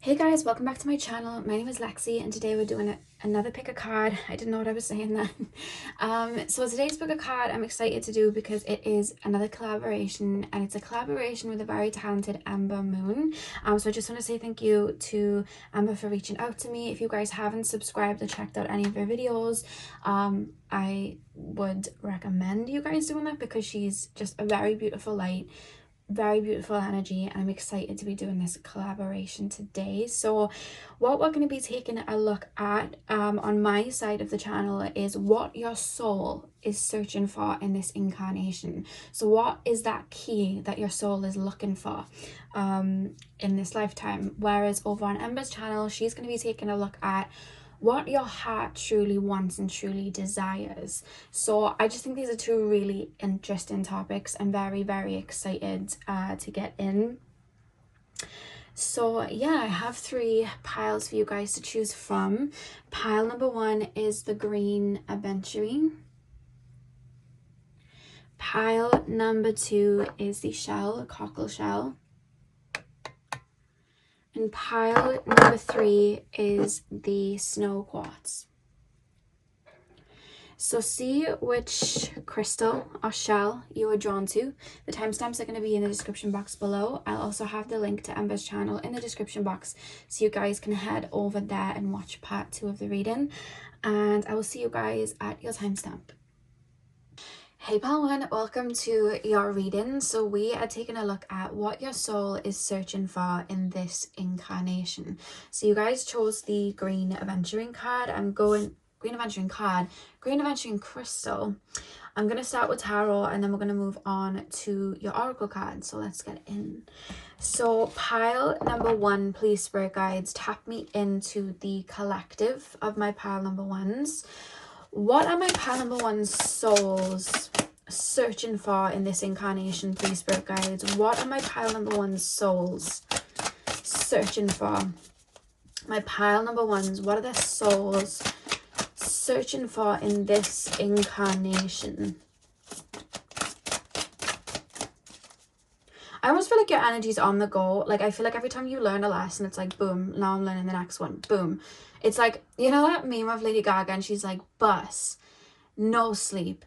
Hey guys, welcome back to my channel. My name is Lexi and today we're doing another pick a card. I didn't know what I was saying then. So today's pick a card I'm excited to do because it is another collaboration, and it's a collaboration with a very talented Amber Moon. So I just want to say thank you to Amber for reaching out to me. If you guys haven't subscribed or checked out any of her videos, I would recommend you guys doing that because she's just a very beautiful light, very beautiful energy, and I'm excited to be doing this collaboration today. So what we're going to be taking a look at on my side of the channel is what your soul is searching for in this incarnation. So what is that key that your soul is looking for in this lifetime? Whereas over on Ember's channel, she's going to be taking a look at what your heart truly wants and truly desires. So I just think these are two really interesting topics. I'm very, very excited to get in. So yeah, I have 3 piles for you guys to choose from. Pile number 1 is the green aventurine. Pile number 2 is the shell, cockle shell. And pile number 3 is the snow quartz. So see which crystal or shell you are drawn to. The timestamps are going to be in the description box below. I'll also have the link to Ember's channel in the description box so you guys can head over there and watch part 2 of the reading. And I will see you guys at your timestamp. Hey pal one, welcome to your reading. So we are taking a look at what your soul is searching for in this incarnation. So you guys chose the green aventurine card. Green aventurine crystal. I'm going to start with tarot and then we're going to move on to your oracle card. So let's get in. So pile number 1, please spirit guides, tap me into the collective of my pile number 1s. What are my pile number 1 souls searching for in this incarnation, please spirit guides? What are my pile number 1 souls searching for? My pile number 1s, what are their souls searching for in this incarnation? I almost feel like your energy's on the go. Like I feel like every time you learn a lesson, it's like boom, now I'm learning the next one, boom. It's like, you know that meme of Lady Gaga and she's like, bus, no sleep,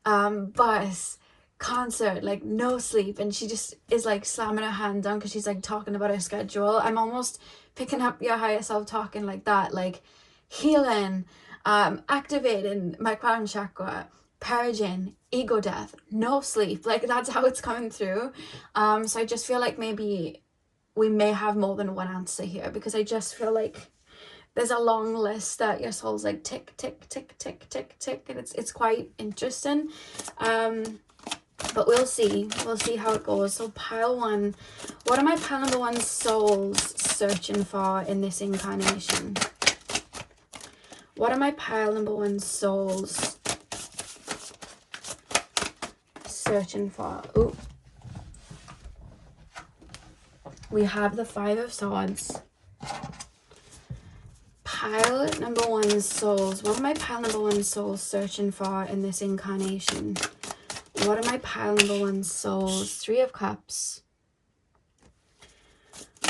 bus, concert, like no sleep, and she just is like slamming her hand down because she's like talking about her schedule. I'm almost picking up your higher self talking like that, like healing, activating my crown chakra, purging, ego death, no sleep. Like that's how it's coming through. So I just feel like maybe we may have more than one answer here, because I just feel like there's a long list that your soul's like tick, tick, tick, tick, tick, tick, and it's quite interesting. But we'll see how it goes. So pile 1, what are my pile number 1 souls searching for in this incarnation? What are my pile number 1 souls searching for? Ooh. We have the 5 of Swords. Pile number 1 souls. What are my pile number 1 souls searching for in this incarnation? What are my pile number 1 souls? 3 of Cups.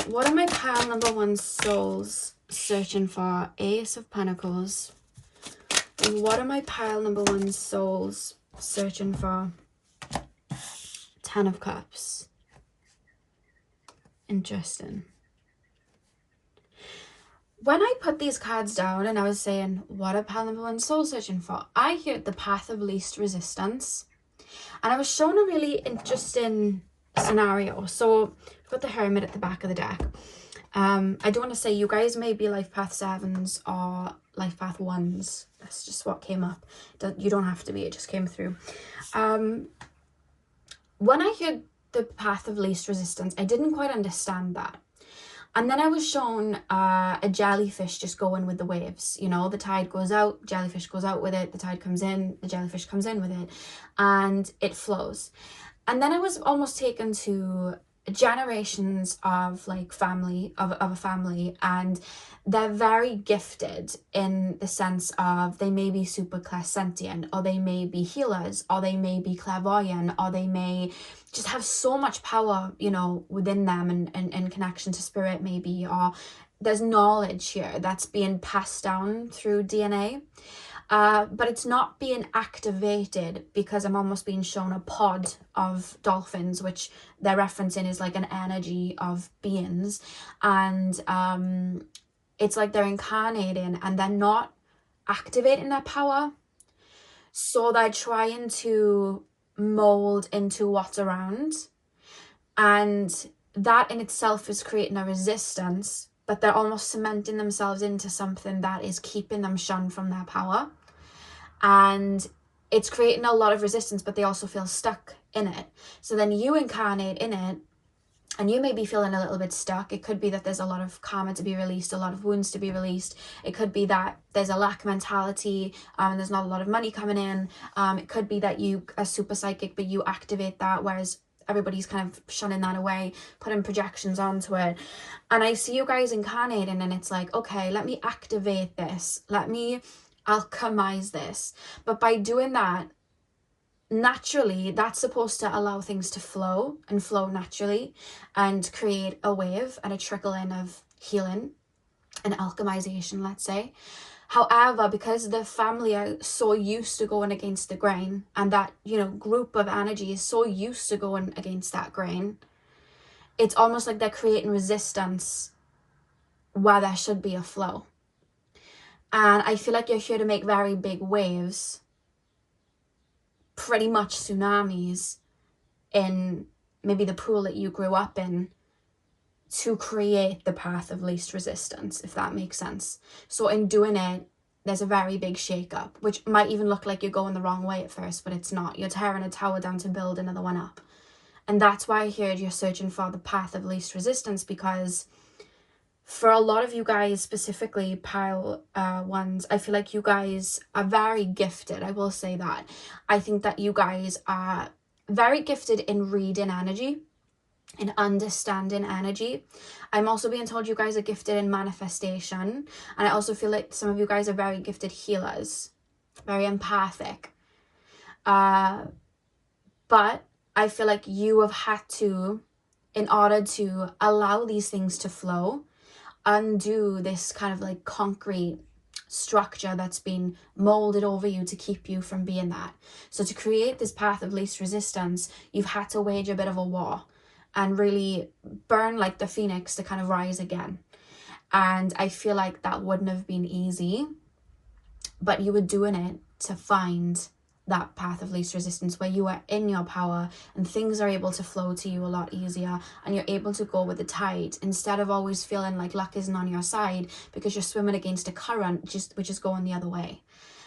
What are my pile number 1 souls searching for? Ace of Pentacles. What are my pile number 1 souls searching for? 10 of Cups. Interesting. When I put these cards down and I was saying, what are pile number 1 soul searching for? I heard the path of least resistance. And I was shown a really interesting scenario. So I've got the Hermit at the back of the deck. I do want to say you guys may be life path 7s or life path 1s. That's just what came up. You don't have to be, it just came through. When I heard the path of least resistance, I didn't quite understand that. And then I was shown a jellyfish just going with the waves. You know, the tide goes out, jellyfish goes out with it, the tide comes in, the jellyfish comes in with it, and it flows. And then I was almost taken to generations of like family of a family, and they're very gifted in the sense of they may be super clairsentient, or they may be healers, or they may be clairvoyant, or they may just have so much power, you know, within them, and connection to spirit maybe, or there's knowledge here that's being passed down through DNA. But it's not being activated, because I'm almost being shown a pod of dolphins, which they're referencing is like an energy of beings. And it's like they're incarnating and they're not activating their power. So they're trying to mold into what's around. And that in itself is creating a resistance, but they're almost cementing themselves into something that is keeping them shunned from their power. And it's creating a lot of resistance, but they also feel stuck in it. So then you incarnate in it, and you may be feeling a little bit stuck. It could be that there's a lot of karma to be released, a lot of wounds to be released. It could be that there's a lack mentality, and there's not a lot of money coming in. It could be that you are super psychic, but you activate that, whereas everybody's kind of shunning that away, putting projections onto it. And I see you guys incarnating, and it's like, okay, let me activate this. Let me alchemize this. But by doing that, naturally, that's supposed to allow things to flow and flow naturally, and create a wave and a trickle in of healing and alchemization, let's say. However, because the family are so used to going against the grain, and that, you know, group of energy is so used to going against that grain, it's almost like they're creating resistance where there should be a flow. And I feel like you're here to make very big waves, pretty much tsunamis, in maybe the pool that you grew up in, to create the path of least resistance, if that makes sense. So in doing it, there's a very big shake-up, which might even look like you're going the wrong way at first, but it's not. You're tearing a tower down to build another one up. And that's why I heard you're searching for the path of least resistance, because for a lot of you guys, specifically pile ones, I feel like you guys are very gifted. I will say that. I think that you guys are very gifted in reading energy, in understanding energy. I'm also being told you guys are gifted in manifestation. And I also feel like some of you guys are very gifted healers, very empathic. But I feel like you have had to, in order to allow these things to flow, undo this kind of like concrete structure that's been molded over you to keep you from being that. So to create this path of least resistance, you've had to wage a bit of a war and really burn like the phoenix to kind of rise again. And I feel like that wouldn't have been easy, but you were doing it to find that path of least resistance, where you are in your power and things are able to flow to you a lot easier, and you're able to go with the tide instead of always feeling like luck isn't on your side because you're swimming against a current which is going the other way.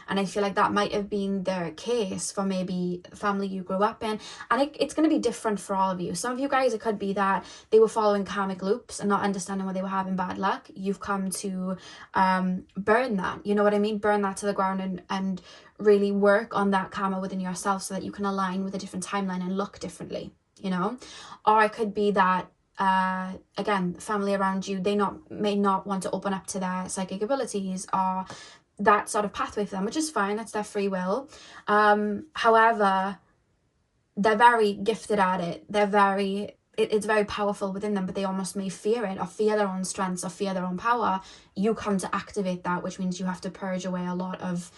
And I feel like that might have been the case for maybe the family you grew up in. And it's going to be different for all of you. Some of you guys, it could be that they were following karmic loops and not understanding why they were having bad luck. You've come to burn that. You know what I mean? Burn that to the ground and really work on that karma within yourself so that you can align with a different timeline and look differently, you know? Or it could be that again, family around you, they may not want to open up to their psychic abilities or that sort of pathway for them, which is fine. That's their free will. However, they're very gifted at it. It's very powerful within them, but they almost may fear it, or fear their own strengths, or fear their own power. You come to activate that, which means you have to purge away a lot of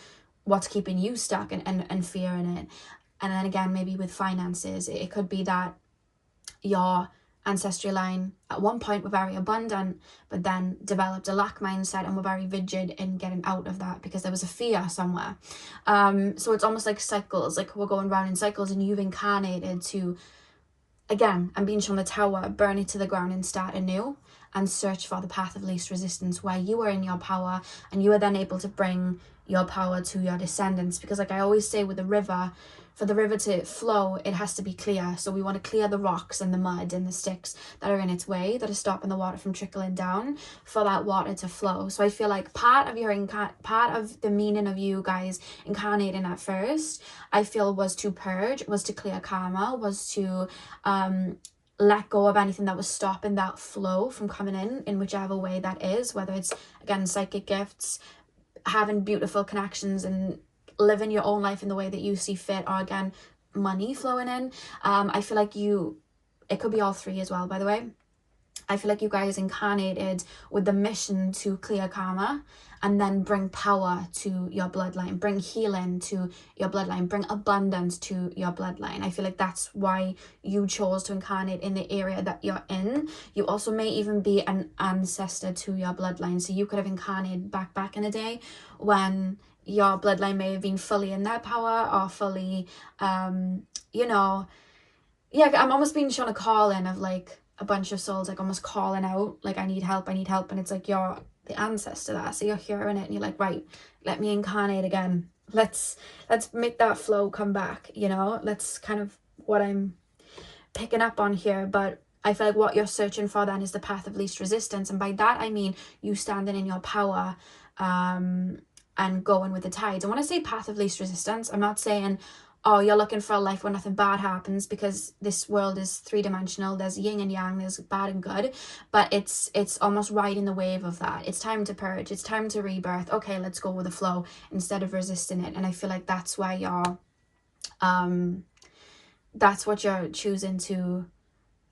what's keeping you stuck and fearing it. And then again, maybe with finances, it could be that your ancestral line at one point were very abundant, but then developed a lack mindset and were very rigid in getting out of that because there was a fear somewhere. So it's almost like cycles, like we're going round in cycles, and you've incarnated to, again, I'm being shown the tower, burn it to the ground and start anew, and search for the path of least resistance, where you are in your power and you are then able to bring your power to your descendants. Because like I always say with the river, for the river to flow, it has to be clear. So we want to clear the rocks and the mud and the sticks that are in its way, that are stopping the water from trickling down, for that water to flow. So I feel like part of the meaning of you guys incarnating at first, I feel, was to purge, was to clear karma, was to let go of anything that was stopping that flow from coming in whichever way that is, whether it's, again, psychic gifts, having beautiful connections and living your own life in the way that you see fit, or again, money flowing in. I feel like it could be all three as well, by the way. I feel like you guys incarnated with the mission to clear karma and then bring power to your bloodline, bring healing to your bloodline, bring abundance to your bloodline. I feel like that's why you chose to incarnate in the area that you're in. You also may even be an ancestor to your bloodline. So you could have incarnated back in the day when your bloodline may have been fully in their power or fully, you know, yeah, I'm almost being shown a call in of like a bunch of souls, like almost calling out, like, I need help, and it's like you're the ancestor there, so you're hearing it and you're like, right, let me incarnate again, let's make that flow come back, you know. That's kind of what I'm picking up on here. But I feel like what you're searching for then is the path of least resistance, and by that I mean you standing in your power and going with the tides. And when I say path of least resistance, I'm not saying, oh, you're looking for a life where nothing bad happens, because this world is three-dimensional. There's yin and yang, there's bad and good, but it's almost riding the wave of that. It's time to purge, it's time to rebirth. Okay, let's go with the flow instead of resisting it. And I feel like that's where you're that's what you're choosing to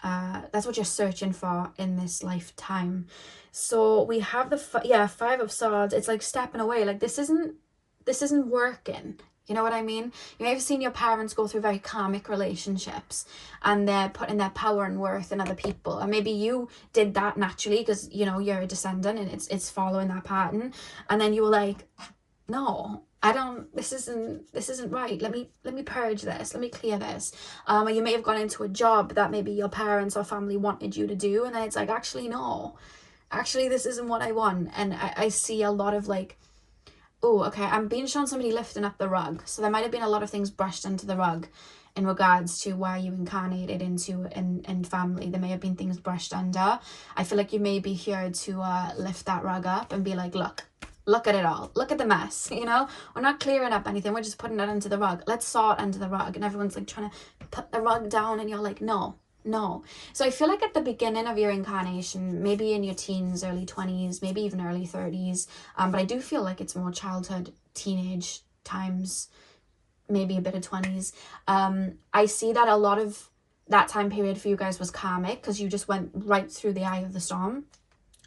that's what you're searching for in this lifetime. So we have the Five of Swords. It's like stepping away, like this isn't working. You know what I mean? You may have seen your parents go through very karmic relationships and they're putting their power and worth in other people. And maybe you did that naturally because, you know, you're a descendant and it's following that pattern. And then you were like, no, this isn't right. Let me purge this. Let me clear this. Or you may have gone into a job that maybe your parents or family wanted you to do. And then it's like, actually, no, actually, this isn't what I want. And I see a lot of like, oh, okay, I'm being shown somebody lifting up the rug. So there might have been a lot of things brushed into the rug in regards to where you incarnated into in family. There may have been things brushed under. I feel like you may be here to lift that rug up and be like, look at it all. Look at the mess, you know? We're not clearing up anything. We're just putting it under the rug. Let's sort under the rug. And everyone's like trying to put the rug down and you're like, no. So I feel like at the beginning of your incarnation, maybe in your teens, early 20s, maybe even early 30s, but I do feel like it's more childhood, teenage times, maybe a bit of 20s. I see that a lot of that time period for you guys was karmic because you just went right through the eye of the storm.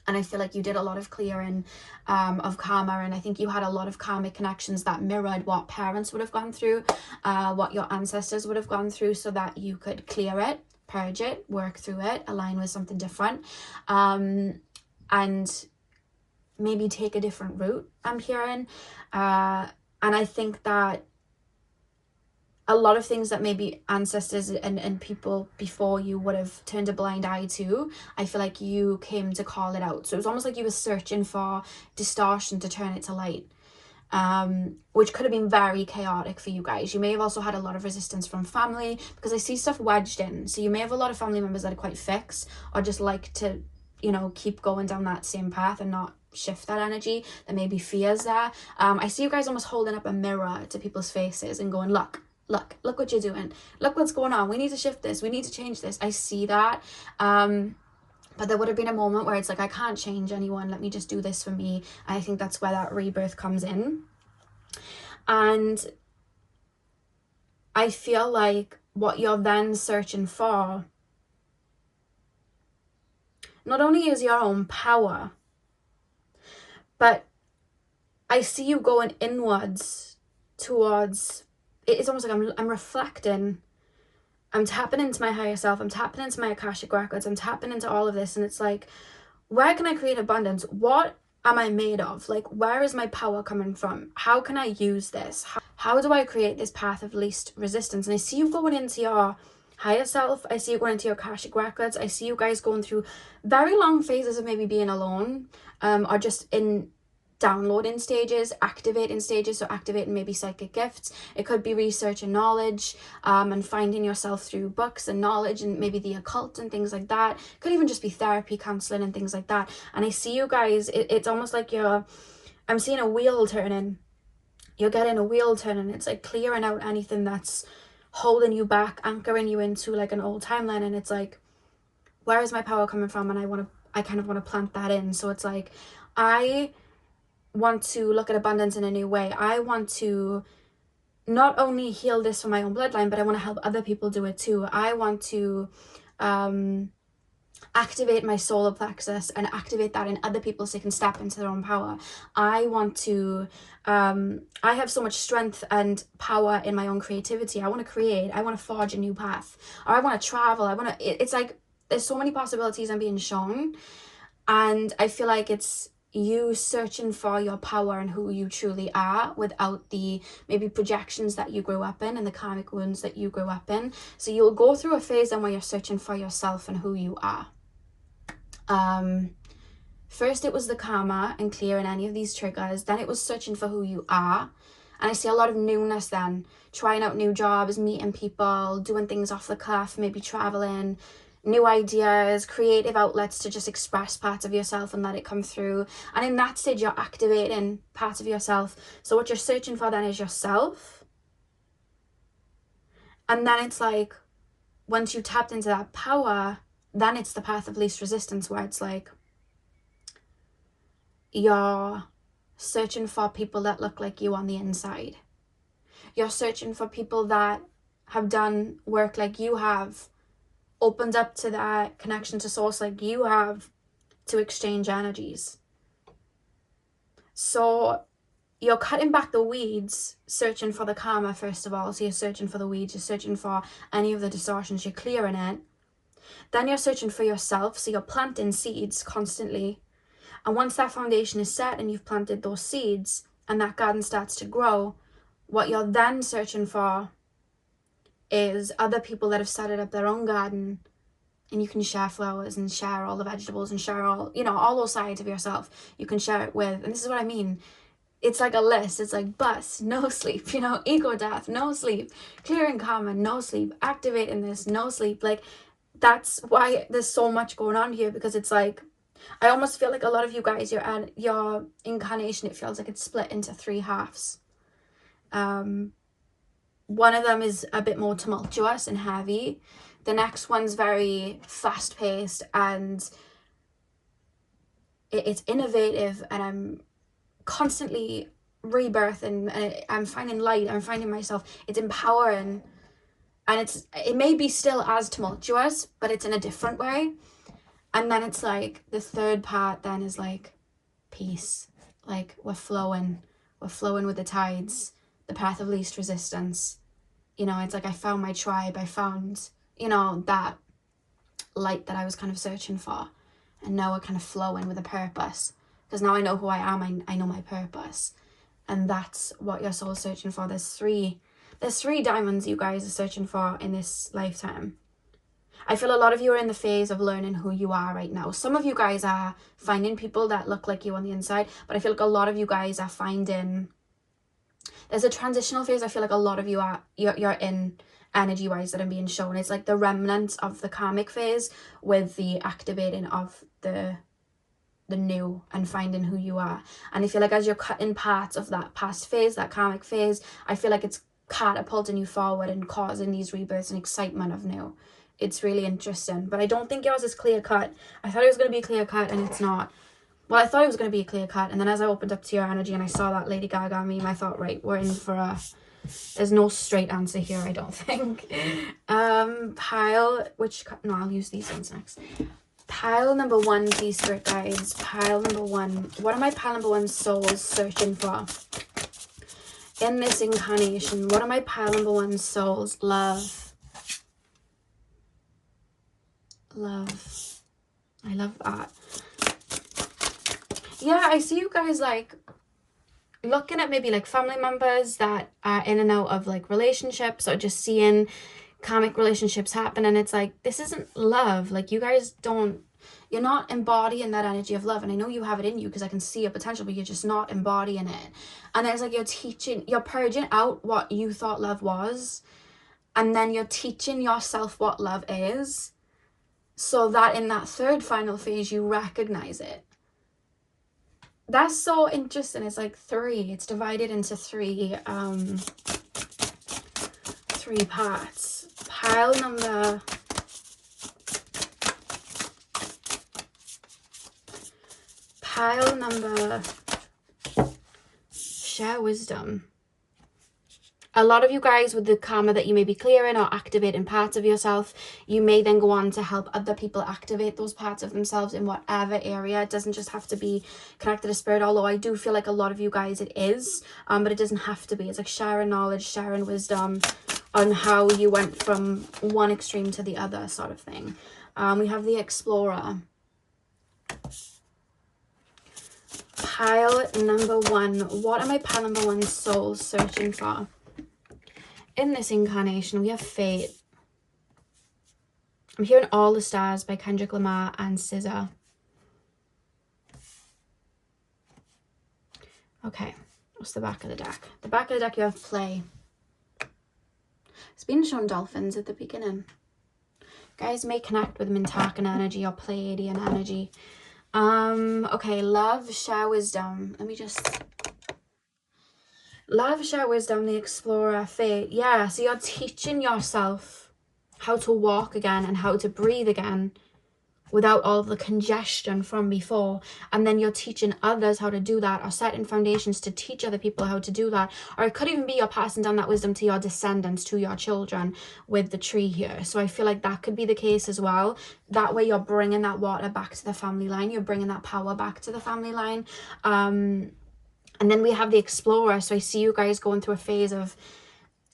And I feel like you did a lot of clearing of karma. And I think you had a lot of karmic connections that mirrored what parents would have gone through, what your ancestors would have gone through, so that you could clear it, purge it, work through it, align with something different, and maybe take a different route, I'm hearing. And I think that a lot of things that maybe ancestors and people before you would have turned a blind eye to, I feel like you came to call it out. So it was almost like you were searching for distortion to turn it to light, which could have been very chaotic for you guys. You may have also had a lot of resistance from family, because I see stuff wedged in. So you may have a lot of family members that are quite fixed or just like to, you know, keep going down that same path and not shift that energy. There may be fears there. I see you guys almost holding up a mirror to people's faces and going, look what you're doing. Look what's going on. We need to shift this. We need to change this. I see that. But there would have been a moment where it's like, I can't change anyone. Let me just do this for me. I think that's where that rebirth comes in. And I feel like what you're then searching for not only is your own power, but I see you going inwards towards, it's almost like I'm reflecting, I'm tapping into my higher self, I'm tapping into my Akashic records, I'm tapping into all of this, and it's like, where can I create abundance? What am I made of? Like, where is my power coming from? How can I use this? How do I create this path of least resistance? And I see you going into your higher self. I see you going into your Akashic records. I see you guys going through very long phases of maybe being alone, or just in downloading stages, activating stages, so activating maybe psychic gifts. It could be research and knowledge, and finding yourself through books and knowledge and maybe the occult and things like that. It could even just be therapy, counseling and things like that. And I see you guys, it's almost like I'm seeing a wheel turning. You're getting a wheel turning. It's like clearing out anything that's holding you back, anchoring you into like an old timeline. And it's like, where is my power coming from? And I kind of want to plant that in. So it's like, I want to look at abundance in a new way. I want to not only heal this for my own bloodline, but I want to help other people do it too. I want to activate my solar plexus and activate that in other people so they can step into their own power. I want to, I have so much strength and power in my own creativity. I want to create, I want to forge a new path, or I want to travel. It's like, there's so many possibilities I'm being shown. And I feel like it's you searching for your power and who you truly are without the maybe projections that you grew up in and the karmic wounds that you grew up in. So you'll go through a phase then where you're searching for yourself and who you are. First it was the karma and clearing any of these triggers. Then it was searching for who you are. And I see a lot of newness then. Trying out new jobs, meeting people, doing things off the cuff, maybe traveling, new ideas, creative outlets to just express parts of yourself and let it come through. And in that stage, you're activating parts of yourself. So what you're searching for then is yourself. And then it's like, once you tapped into that power, then it's the path of least resistance, where it's like, you're searching for people that look like you on the inside. You're searching for people that have done work like you have, opened up to that connection to source like you have, to exchange energies. So you're cutting back the weeds, searching for the karma first of all. So you're searching for the weeds, you're searching for any of the distortions, you're clearing it. Then you're searching for yourself, so you're planting seeds constantly. And once that foundation is set and you've planted those seeds and that garden starts to grow, what you're then searching for is other people that have started up their own garden, and you can share flowers and share all the vegetables and share all, you know, all those sides of yourself. You can share it with, and this is what I mean. It's like a list. It's like bus, no sleep, you know, ego death, no sleep, clearing karma, no sleep, activating this, no sleep. Like, that's why there's so much going on here, because it's like, I almost feel like a lot of you guys, your incarnation, it feels like it's split into 3 halves. One of them is a bit more tumultuous and heavy. The next one's very fast-paced and it's innovative, and I'm constantly rebirthing, and I'm finding light, I'm finding myself. It's empowering, and it may be still as tumultuous, but it's in a different way. And then it's like the third part then is like peace. Like we're flowing with the tides, the path of least resistance. You know, it's like I found my tribe, I found, you know, that light that I was kind of searching for. And now we're kind of flowing with a purpose, because now I know who I am, I know my purpose. And that's what your soul's searching for. There's three diamonds you guys are searching for in this lifetime. I feel a lot of you are in the phase of learning who you are right now. Some of you guys are finding people that look like you on the inside, but I feel like a lot of you guys are finding, there's a transitional phase. I feel like a lot of you are, you're in energy wise that I'm being shown. It's like the remnants of the karmic phase with the activating of the new and finding who you are. And I feel like as you're cutting parts of that past phase, that karmic phase, I feel like it's catapulting you forward and causing these rebirths and excitement of new. It's really interesting, but I don't think yours is clear cut. I thought it was going to be clear cut, and it's not. Well, I thought it was going to be clear cut, and then as I opened up to your energy and I saw that Lady Gaga meme, I thought, right, we're in for a, there's no straight answer here, I don't think. Pile, no, I'll use these ones next. Pile number 1, please, spirit guides. Pile number 1. What are my pile number 1 souls searching for in this incarnation? What are my pile number 1 souls? Love. I love that. Yeah, I see you guys like looking at maybe like family members that are in and out of like relationships, or just seeing karmic relationships happen, and it's like, this isn't love. Like, you guys you're not embodying that energy of love. And I know you have it in you because I can see a potential, but you're just not embodying it. And then it's like you're purging out what you thought love was, and then you're teaching yourself what love is, so that in that third final phase you recognize it. That's so interesting. It's like 3. It's divided into 3 parts. Pile number Pile number, share wisdom. A lot of you guys with the karma that you may be clearing or activating parts of yourself, you may then go on to help other people activate those parts of themselves in whatever area. It doesn't just have to be connected to spirit, although I do feel like a lot of you guys it is, but it doesn't have to be. It's like sharing knowledge, sharing wisdom on how you went from one extreme to the other sort of thing. We have the Explorer. Pile number one. What am I pile number one soul searching for? In this incarnation, we have fate. I'm hearing All the Stars by Kendrick Lamar and SZA. Okay, what's the back of the deck? The back of the deck, you have play. It's been shown dolphins at the beginning. Guys may connect with Mintakan energy or Pleiadian energy. Okay, love, share wisdom. Let me just... Love, share wisdom, the Explorer, fate. Yeah, so you're teaching yourself how to walk again and how to breathe again without all the congestion from before. And then you're teaching others how to do that, or setting foundations to teach other people how to do that. Or it could even be you're passing down that wisdom to your descendants, to your children with the tree here. So I feel like that could be the case as well. That way you're bringing that water back to the family line. You're bringing that power back to the family line. And then we have the Explorer. So I see you guys going through a phase of,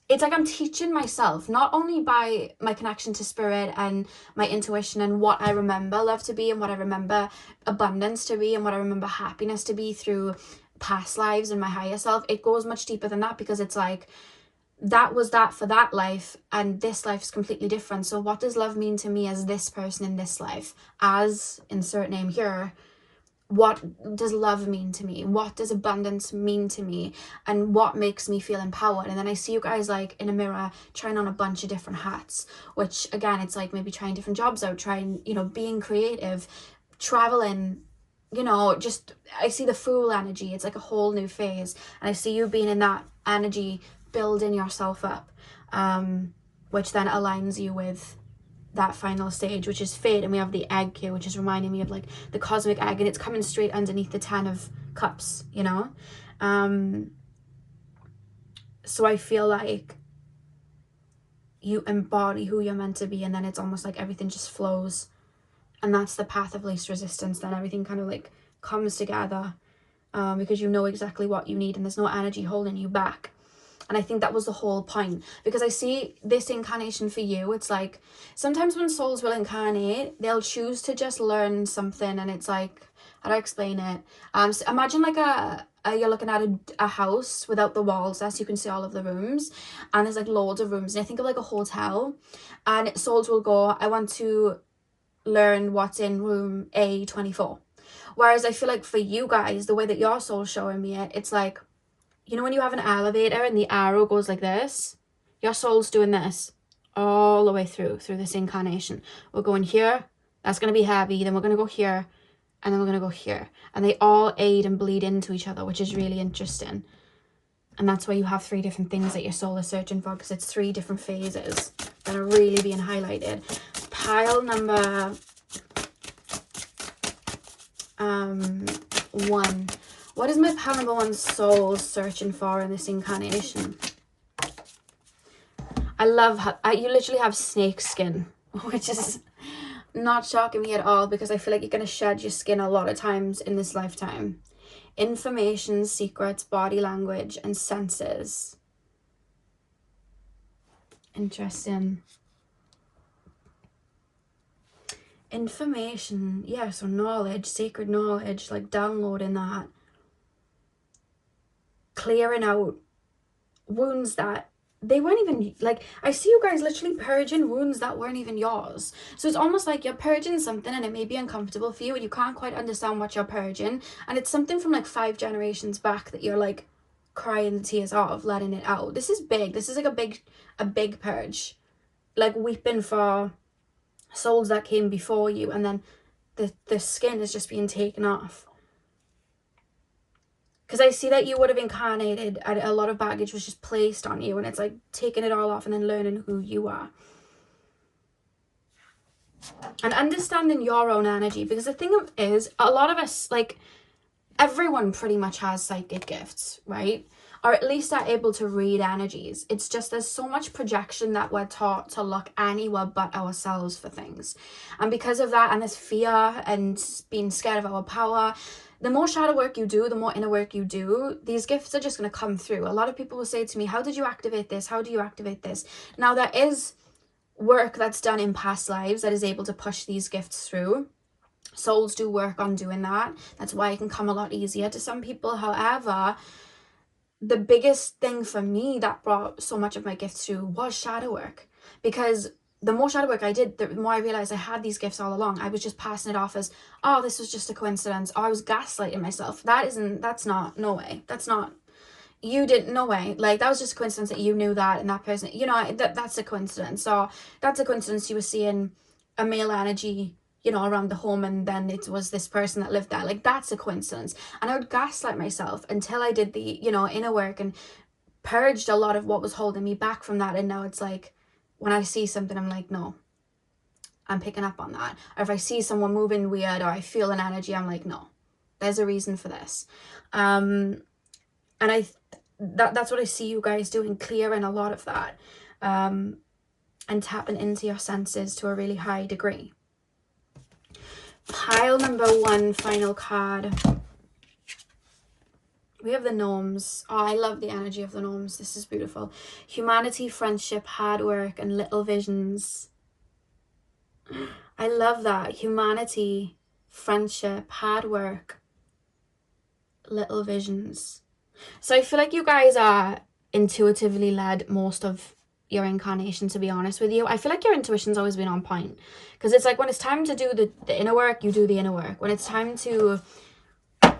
it's like I'm teaching myself, not only by my connection to spirit and my intuition and what I remember love to be and what I remember abundance to be and what I remember happiness to be through past lives and my higher self. It goes much deeper than that, because it's like, that was that for that life and this life is completely different. So what does love mean to me as this person in this life? As, insert name here, what does love mean to me? What does abundance mean to me? And what makes me feel empowered? And then I see you guys like in a mirror trying on a bunch of different hats, which again, it's like maybe trying different jobs out, trying, you know, being creative, traveling, you know, just, I see the Fool energy. It's like a whole new phase. And I see you being in that energy, building yourself up, which then aligns you with that final stage, which is fate. And we have the egg here, which is reminding me of like the cosmic egg, and it's coming straight underneath the 10 of cups, you know. So I feel like you embody who you're meant to be, and then it's almost like everything just flows, and that's the path of least resistance. Then everything kind of like comes together, because you know exactly what you need and there's no energy holding you back. And I think that was the whole point, because I see this incarnation for you. It's like sometimes when souls will incarnate, they'll choose to just learn something, and it's like, how do I explain it? So imagine like you're looking at a house without the walls there, so you can see all of the rooms, and there's like loads of rooms. And I think of like a hotel, and souls will go, I want to learn what's in room A24. Whereas I feel like for you guys, the way that your soul's showing me it, it's like, you know when you have an elevator and the arrow goes like this? Your soul's doing this all the way through this incarnation. We're going here, that's going to be heavy, then we're going to go here, and then we're going to go here. And they all aid and bleed into each other, which is really interesting. And that's why you have 3 different things that your soul is searching for, because it's 3 different phases that are really being highlighted. Pile number 1. What is my pile number 1 soul searching for in this incarnation? I love how you literally have snake skin, which is not shocking me at all, because I feel like you're going to shed your skin a lot of times in this lifetime. Information, secrets, body language, and senses. Interesting. Information, yeah, so knowledge, sacred knowledge, like downloading that. Clearing out wounds that they weren't even, like, I see you guys literally purging wounds that weren't even yours. So it's almost like you're purging something and it may be uncomfortable for you and you can't quite understand what you're purging, and it's something from like 5 generations back that you're like crying the tears of, letting it out. This is big. This is like a big purge, like weeping for souls that came before you, and then the skin is just being taken off. Because I see that you would have incarnated, and a lot of baggage was just placed on you, and it's like taking it all off and then learning who you are. And understanding your own energy. Because the thing is, a lot of us, like, everyone pretty much has psychic gifts, right? Or at least are able to read energies. It's just there's so much projection that we're taught to look anywhere but ourselves for things. And because of that, and this fear and being scared of our power, the more shadow work you do, the more inner work you do, these gifts are just going to come through. A lot of people will say to me, how did you activate this? How do you activate this? Now, there is work that's done in past lives that is able to push these gifts through. Souls do work on doing that. That's why it can come a lot easier to some people. However, the biggest thing for me that brought so much of my gifts through was shadow work, because the more shadow work I did, the more I realized I had these gifts all along. I was just passing it off as, oh, this was just a coincidence. Oh, I was gaslighting myself. That's not, no way. That's not, you didn't, no way. Like, that was just a coincidence that you knew that, and that person, you know, that's a coincidence. So that's a coincidence you were seeing a male energy, you know, around the home, and then it was this person that lived there. Like, that's a coincidence. And I would gaslight myself until I did the, you know, inner work and purged a lot of what was holding me back from that. And now it's like, when I see something, I'm like, no, I'm picking up on that. Or if I see someone moving weird, or I feel an energy, I'm like, no, there's a reason for this. And that's what I see you guys doing, clearing a lot of that, and tapping into your senses to a really high degree. Pile number 1, final card. We have the gnomes. Oh, I love the energy of the gnomes. This is beautiful. Humanity, friendship, hard work, and little visions. I love that. Humanity, friendship, hard work, little visions. So I feel like you guys are intuitively led most of your incarnation, to be honest with you. I feel like your intuition's always been on point, because it's like when it's time to do the inner work, you do the inner work. When it's time to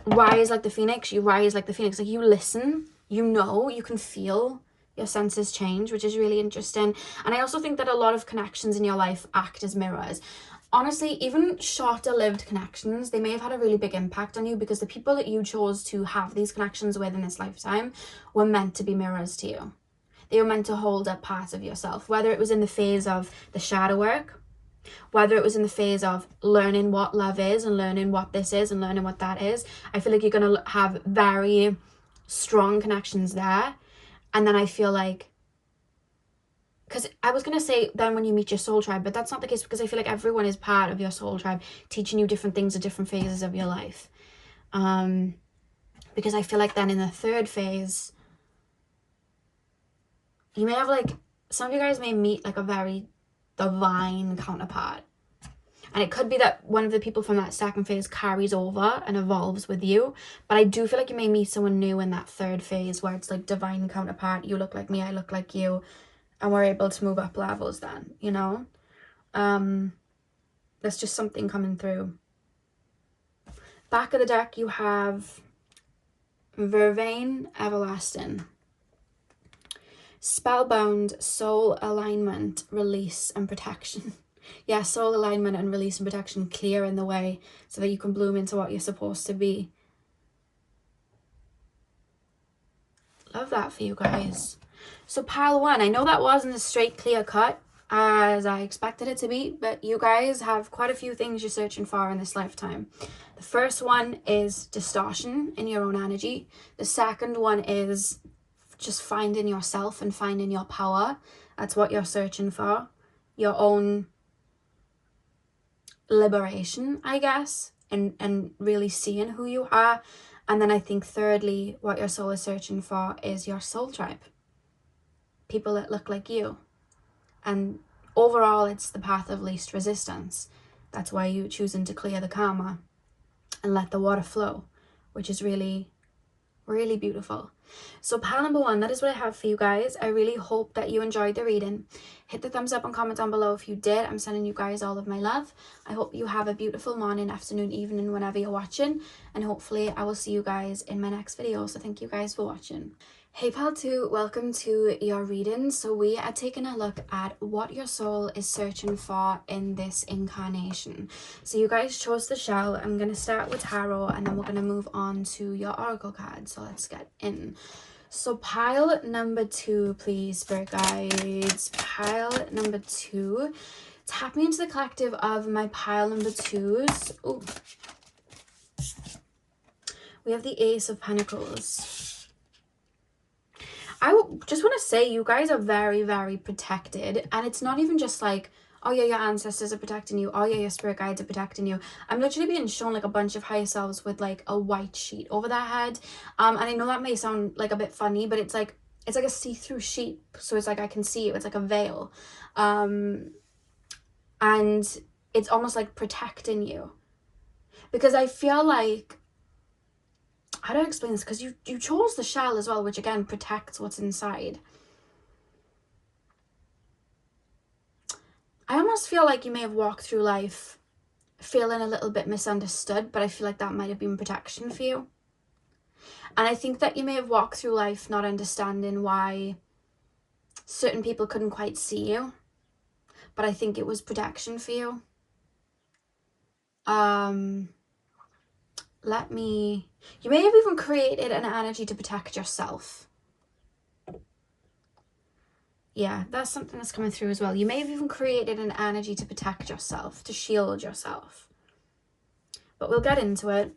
rise like the phoenix, you rise like the phoenix. Like, you listen, you know, you can feel your senses change, which is really interesting. And I also think that a lot of connections in your life act as mirrors. Honestly, even shorter lived connections, they may have had a really big impact on you, because the people that you chose to have these connections with in this lifetime were meant to be mirrors to you. They were meant to hold up parts of yourself, whether it was in the phase of the shadow work, whether it was in the phase of learning what love is and learning what this is and learning what that is. I feel like you're going to have very strong connections there. And then I feel like, because I was going to say then when you meet your soul tribe, but that's not the case, because I feel like everyone is part of your soul tribe, teaching you different things at different phases of your life. Because I feel like then in the third phase, you may have like, some of you guys may meet like a very divine counterpart. And it could be that one of the people from that second phase carries over and evolves with you. But I do feel like you may meet someone new in that third phase, where it's like divine counterpart. You look like me, I look like you. And we're able to move up levels then, you know? There's just something coming through. Back of the deck, you have Vervain Everlasting. Spellbound, soul alignment, release and protection. Yeah, soul alignment and release and protection, clearing the way so that you can bloom into what you're supposed to be. Love that for you guys. So pile 1, I know that wasn't a straight clear cut as I expected it to be, but you guys have quite a few things you're searching for in this lifetime. The first one is distortion in your own energy. The second one is just finding yourself and finding your power. That's what you're searching for. Your own liberation, I guess, and really seeing who you are. And then I think thirdly, what your soul is searching for is your soul tribe. People that look like you. And overall, it's the path of least resistance. That's why you're choosing to clear the karma and let the water flow, which is really, really beautiful. So pile number 1, that is what I have for you guys. I really hope that you enjoyed the reading. Hit the thumbs up and comment down below if you did. I'm sending you guys all of my love. I hope you have a beautiful morning, afternoon, evening, whenever you're watching. And hopefully I will see you guys in my next video. So thank you guys for watching. Hey pal 2, welcome to your reading. So we are taking a look at what your soul is searching for in this incarnation. So you guys chose the shell. I'm going to start with tarot and then we're going to move on to your oracle card. So let's get in. So pile number 2, please, spirit guides. Pile number 2. Tap me into the collective of my pile number 2s. Ooh. We have the Ace of Pentacles. I just want to say you guys are very, very protected. And it's not even just like, oh yeah, your ancestors are protecting you. Oh yeah, your spirit guides are protecting you. I'm literally being shown like a bunch of higher selves with like a white sheet over their head. And I know that may sound like a bit funny, but it's like a see-through sheet. So it's like I can see it. It's like a veil. And it's almost like protecting you. Because I feel like, how do I explain this? Because you chose the shell as well, which again protects what's inside. I almost feel like you may have walked through life feeling a little bit misunderstood, but I feel like that might have been protection for you. And I think that you may have walked through life not understanding why certain people couldn't quite see you, but I think it was protection for you. You may have even created an energy to protect yourself. Yeah, that's something that's coming through as well. You may have even created an energy to protect yourself, to shield yourself. But we'll get into it.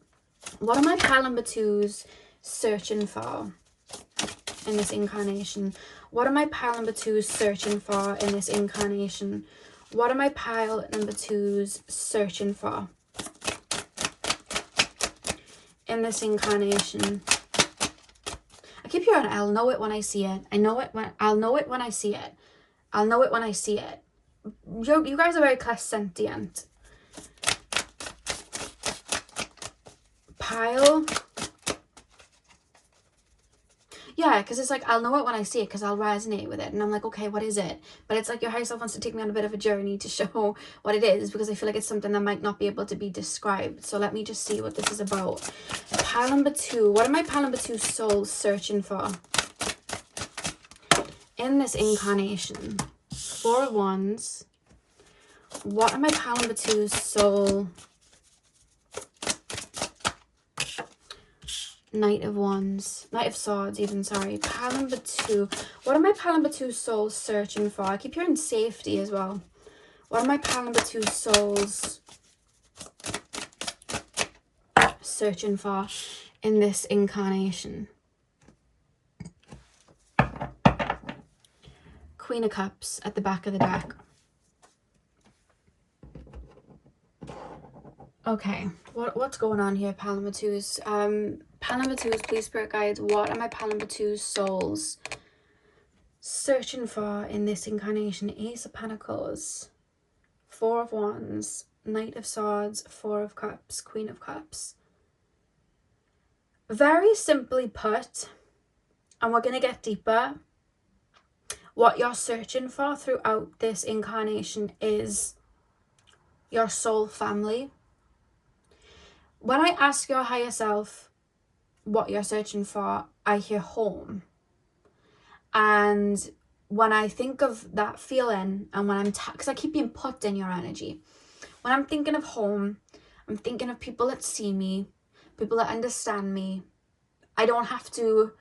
What are my pile number 2s searching for in this incarnation? What are my pile number 2s searching for in this incarnation? What are my pile number 2s searching for in this incarnation? I keep hearing, I'll know it when I see it. I'll know it when I see it. I'll know it when I see it. You guys are very clairsentient. Pile. Yeah, because it's like, I'll know it when I see it because I'll resonate with it. And I'm like, okay, what is it? But it's like your higher self wants to take me on a bit of a journey to show what it is, because I feel like it's something that might not be able to be described. So let me just see what this is about. Pile number 2. What are my pile number 2 souls searching for in this incarnation? 4 of Wands. What are my pile number 2 soul? Knight of Wands, Knight of Swords even, sorry. Pile number 2. What are my pile number 2 souls searching for? I keep hearing safety as well. What are my pile number 2 souls searching for in this incarnation? Queen of Cups at the back of the deck. Okay, what's going on here, pile number 2s? Pile number 2s, please, spirit guides, what are my pile number 2 souls searching for in this incarnation? Ace of Pentacles, 4 of Wands, Knight of Swords, 4 of Cups, Queen of Cups. Very simply put, and we're going to get deeper, what you're searching for throughout this incarnation is your soul family. When I ask your higher self what you're searching for, I hear home. And when I think of that feeling, and when because I keep being put in your energy, when I'm thinking of home, I'm thinking of people that see me, people that understand me. I don't have to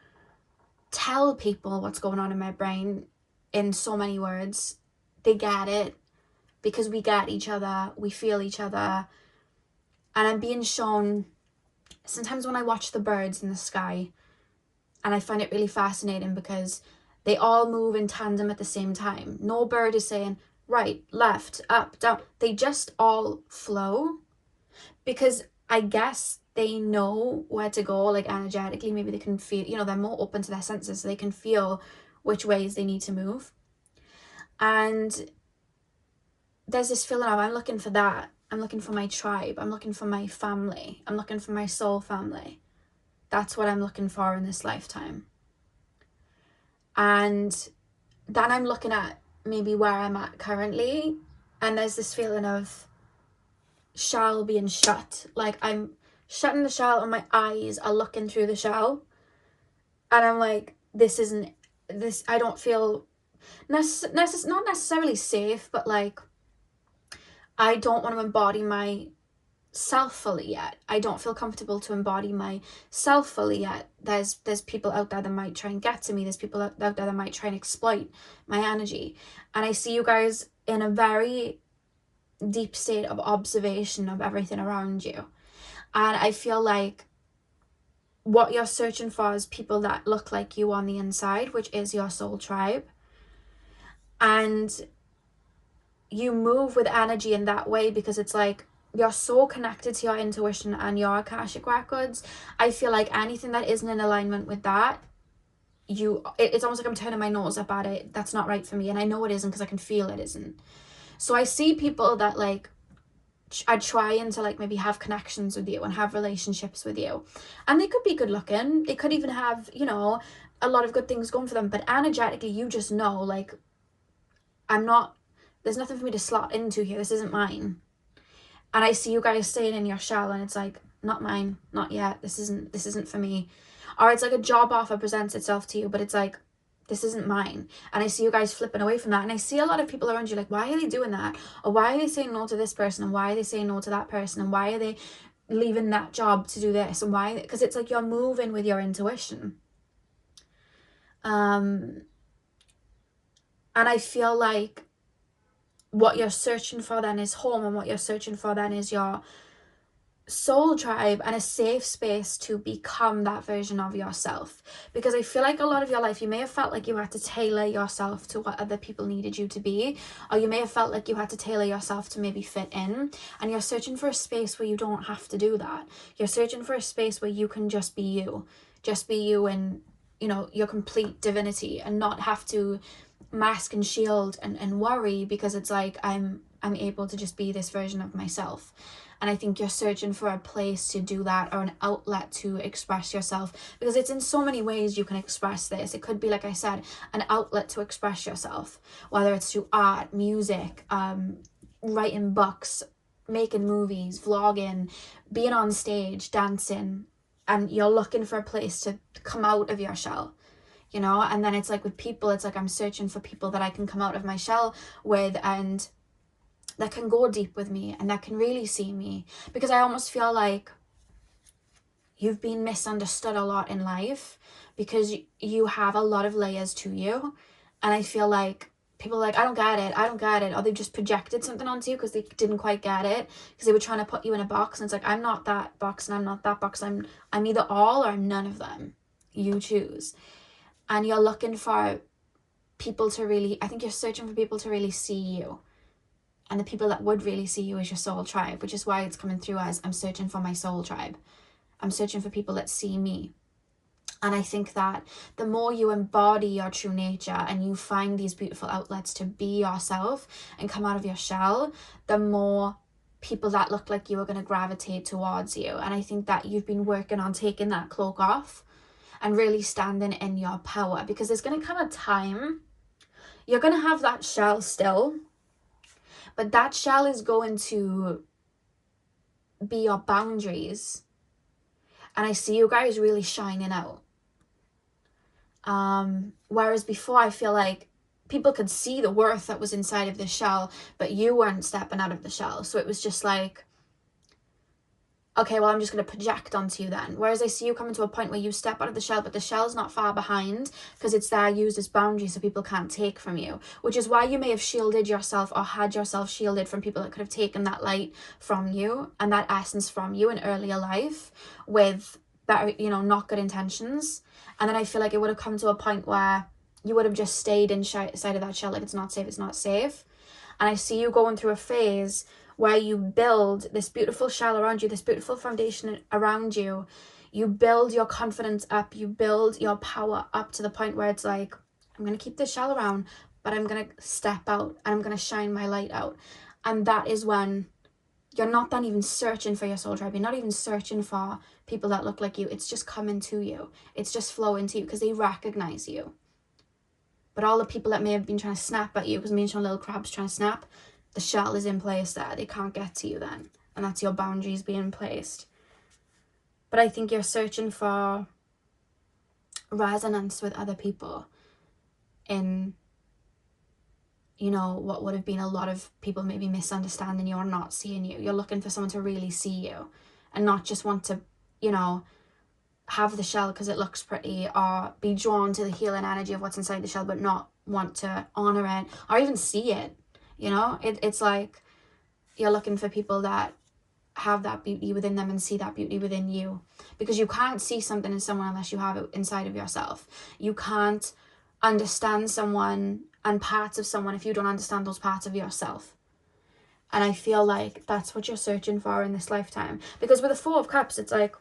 tell people what's going on in my brain in so many words. They get it because we get each other, we feel each other. And I'm being shown, sometimes when I watch the birds in the sky, and I find it really fascinating because they all move in tandem at the same time. No bird is saying right, left, up, down. They just all flow, because I guess they know where to go, like energetically. Maybe they can feel, you know, they're more open to their senses, so they can feel which ways they need to move. And there's this feeling of, I'm looking for that. I'm looking for my tribe. I'm looking for my family. I'm looking for my soul family. That's what I'm looking for in this lifetime. And then I'm looking at maybe where I'm at currently, and there's this feeling of shell being shut. Like I'm shutting the shell and my eyes are looking through the shell. And I'm like, I don't feel not necessarily safe, but like, I don't want to embody myself fully yet. I don't feel comfortable to embody myself fully yet. There's people out there that might try and get to me. There's people out there that might try and exploit my energy. And I see you guys in a very deep state of observation of everything around you. And I feel like what you're searching for is people that look like you on the inside, which is your soul tribe. And you move with energy in that way because it's like you're so connected to your intuition and your Akashic records. I feel like anything that isn't in alignment with that, it's almost like I'm turning my nose up at it. That's not right for me. And I know it isn't because I can feel it isn't. So I see people that like are trying to like maybe have connections with you and have relationships with you, and they could be good looking, they could even have, you know, a lot of good things going for them, but energetically you just know like there's nothing for me to slot into here. This isn't mine. And I see you guys staying in your shell and it's like, not mine, not yet, this isn't for me. Or it's like a job offer presents itself to you, but it's like, this isn't mine. And I see you guys flipping away from that. And I see a lot of people around you like, why are they doing that? Or why are they saying no to this person? And why are they saying no to that person? And why are they leaving that job to do this? And why? Because it's like you're moving with your intuition. And I feel like what you're searching for then is home, and what you're searching for then is your soul tribe and a safe space to become that version of yourself. Because I feel like a lot of your life you may have felt like you had to tailor yourself to what other people needed you to be, or you may have felt like you had to tailor yourself to maybe fit in, and you're searching for a space where you don't have to do that. You're searching for a space where you can just be you and, you know, your complete divinity, and not have to mask and shield and worry, because it's like I'm able to just be this version of myself. And I think you're searching for a place to do that, or an outlet to express yourself, because it's in so many ways you can express this. It could be, like I said, an outlet to express yourself, whether it's through art, music, writing books, making movies, vlogging, being on stage, dancing, and you're looking for a place to come out of your shell, you know. And then it's like with people, it's like I'm searching for people that I can come out of my shell with, and that can go deep with me, and that can really see me, because I almost feel like you've been misunderstood a lot in life, because you have a lot of layers to you. And I feel like people are like, I don't get it, or they've just projected something onto you because they didn't quite get it, because they were trying to put you in a box. And it's like, I'm not that box, and I'm not that box. I'm either all or none of them. You choose. And you're looking for people to really, I think you're searching for people to really see you. And the people that would really see you is your soul tribe, which is why it's coming through as I'm searching for my soul tribe. I'm searching for people that see me. And I think that the more you embody your true nature and you find these beautiful outlets to be yourself and come out of your shell, the more people that look like you are going to gravitate towards you. And I think that you've been working on taking that cloak off and really standing in your power, because there's going to come a time you're going to have that shell still, but that shell is going to be your boundaries. And I see you guys really shining out. Whereas before, I feel like people could see the worth that was inside of the shell, but you weren't stepping out of the shell. So it was just like, okay, well, I'm just going to project onto you then. Whereas I see you coming to a point where you step out of the shell, but the shell's not far behind, because it's there used as boundaries so people can't take from you. Which is why you may have shielded yourself, or had yourself shielded from people that could have taken that light from you and that essence from you in earlier life with better, you know, not good intentions. And then I feel like it would have come to a point where you would have just stayed inside of that shell, like it's not safe, it's not safe. And I see you going through a phase where you build this beautiful shell around you, this beautiful foundation around you. You build your confidence up, you build your power up to the point where it's like, I'm going to keep this shell around, but I'm going to step out and I'm going to shine my light out. And that is when you're not then even searching for your soul tribe. You're not even searching for people that look like you. It's just coming to you. It's just flowing to you because they recognize you. But all the people that may have been trying to snap at you, because me and Sean Little Crab's trying to snap, the shell is in place there. They can't get to you then. And that's your boundaries being placed. But I think you're searching for resonance with other people in, you know, what would have been a lot of people maybe misunderstanding you or not seeing you. You're looking for someone to really see you and not just want to, you know, have the shell because it looks pretty, or be drawn to the healing energy of what's inside the shell but not want to honor it or even see it. You know, it's like you're looking for people that have that beauty within them and see that beauty within you, because you can't see something in someone unless you have it inside of yourself. You can't understand someone and parts of someone if you don't understand those parts of yourself. And I feel like that's what you're searching for in this lifetime, because with the Four of Cups, it's like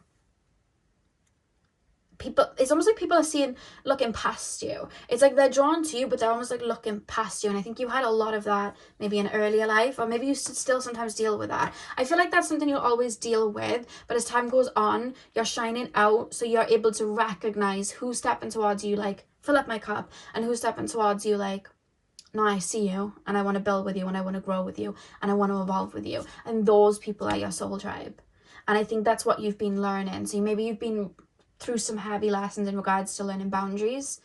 it's almost like people are looking past you. It's like they're drawn to you, but they're almost like looking past you. And I think you had a lot of that maybe in earlier life, or maybe you still sometimes deal with that. I feel like that's something you'll always deal with, but as time goes on, you're shining out, so you're able to recognize who's stepping towards you like, fill up my cup, and who's stepping towards you like, no, I see you and I want to build with you and I want to grow with you and I want to evolve with you. And those people are your soul tribe. And I think that's what you've been learning. So maybe you've been through some heavy lessons in regards to learning boundaries,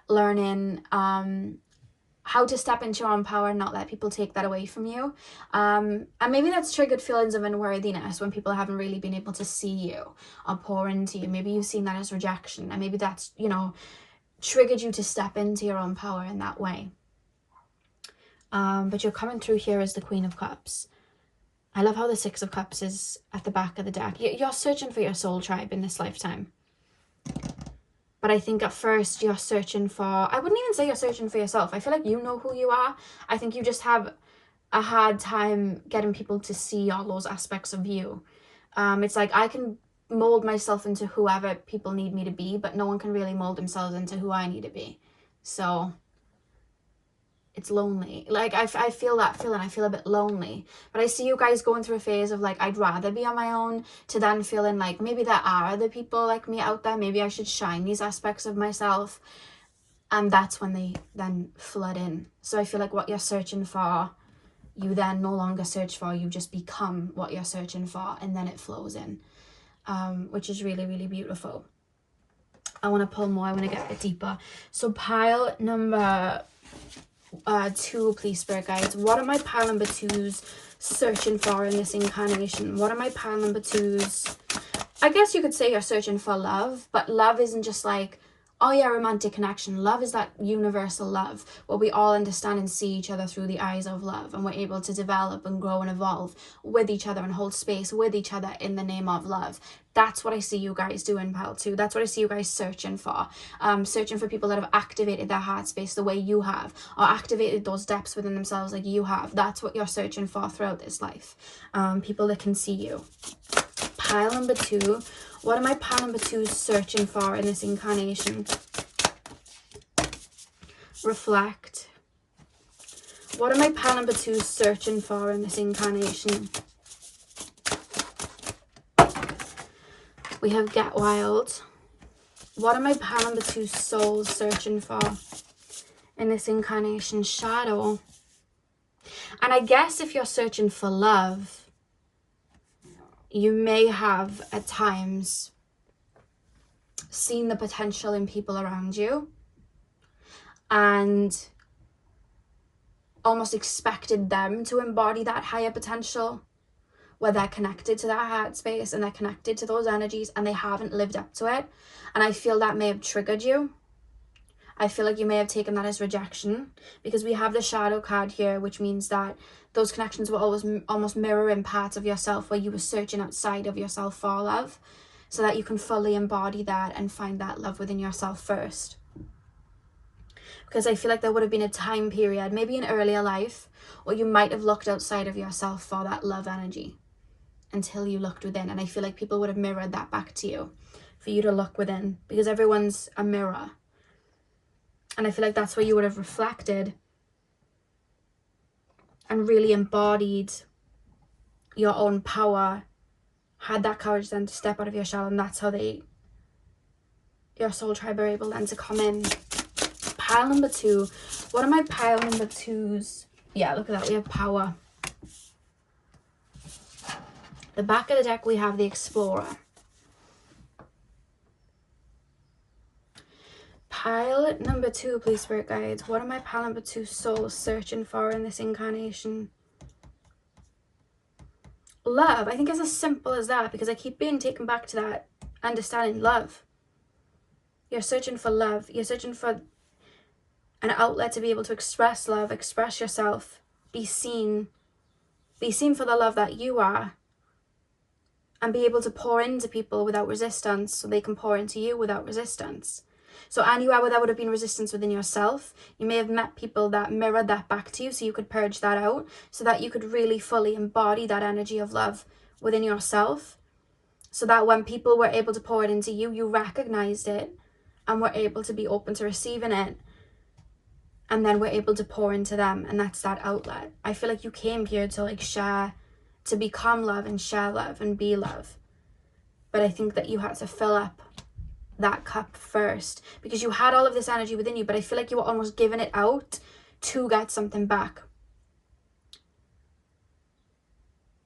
learning how to step into your own power and not let people take that away from you. And maybe that's triggered feelings of unworthiness when people haven't really been able to see you or pour into you. Maybe you've seen that as rejection, and maybe that's, you know, triggered you to step into your own power in that way. But you're coming through here as the Queen of Cups. I love how the Six of Cups is at the back of the deck. You're searching for your soul tribe in this lifetime. But I think at first you're searching for, I wouldn't even say you're searching for yourself. I feel like you know who you are. I think you just have a hard time getting people to see all those aspects of you. It's like I can mold myself into whoever people need me to be, but no one can really mold themselves into who I need to be. So it's lonely. Like I feel that feeling. I feel a bit lonely, but I see you guys going through a phase of like, I'd rather be on my own, to then feeling like maybe there are other people like me out there. Maybe I should shine these aspects of myself. And that's when they then flood in. So I feel like what you're searching for, you then no longer search for, you just become what you're searching for, and then it flows in, which is really, really beautiful. I want to pull more. I want to get a bit deeper. So pile number 2, please, spirit guides. What are my pile number 2s searching for in this incarnation? What are my pile number 2s? I guess you could say you're searching for love, but love isn't just like, oh yeah, romantic connection. Love is that universal love where we all understand and see each other through the eyes of love, and we're able to develop and grow and evolve with each other and hold space with each other in the name of love. That's what I see you guys doing, pile 2. That's what I see you guys searching for. Searching for people that have activated their heart space the way you have, or activated those depths within themselves like you have. That's what you're searching for throughout this life. People that can see you. Pile number 2. What am I pile number 2 searching for in this incarnation? Reflect. What am I pile number 2 searching for in this incarnation? We have Get Wild. What am I pile number 2 souls searching for in this incarnation? Shadow. And I guess if you're searching for love, you may have at times seen the potential in people around you and almost expected them to embody that higher potential, where they're connected to that heart space and they're connected to those energies, and they haven't lived up to it. And I feel that may have triggered you. I feel like you may have taken that as rejection, because we have the shadow card here, which means that those connections were always almost mirroring parts of yourself where you were searching outside of yourself for love, so that you can fully embody that and find that love within yourself first. Because I feel like there would have been a time period, maybe in earlier life, where you might have looked outside of yourself for that love energy until you looked within. And I feel like people would have mirrored that back to you for you to look within, because everyone's a mirror. And I feel like that's where you would have reflected and really embodied your own power, had that courage then to step out of your shell, and that's how your soul tribe are able then to come in. Pile number 2. What are my pile number 2s? Yeah, look at that. We have power. The back of the deck, we have the Explorer. Pile number 2, please, spirit guides. What am I pile number 2 souls searching for in this incarnation? Love. I think it's as simple as that, because I keep being taken back to that understanding love. You're searching for love. You're searching for an outlet to be able to express love, express yourself, be seen for the love that you are, and be able to pour into people without resistance so they can pour into you without resistance. So anywhere where there would have been resistance within yourself, you may have met people that mirrored that back to you, so you could purge that out, so that you could really fully embody that energy of love within yourself, so that when people were able to pour it into you, you recognized it and were able to be open to receiving it, and then we're able to pour into them, and that's that outlet. I feel like you came here to like share, to become love and share love and be love. But I think that you had to fill up that cup first, because you had all of this energy within you, but I feel like you were almost giving it out to get something back.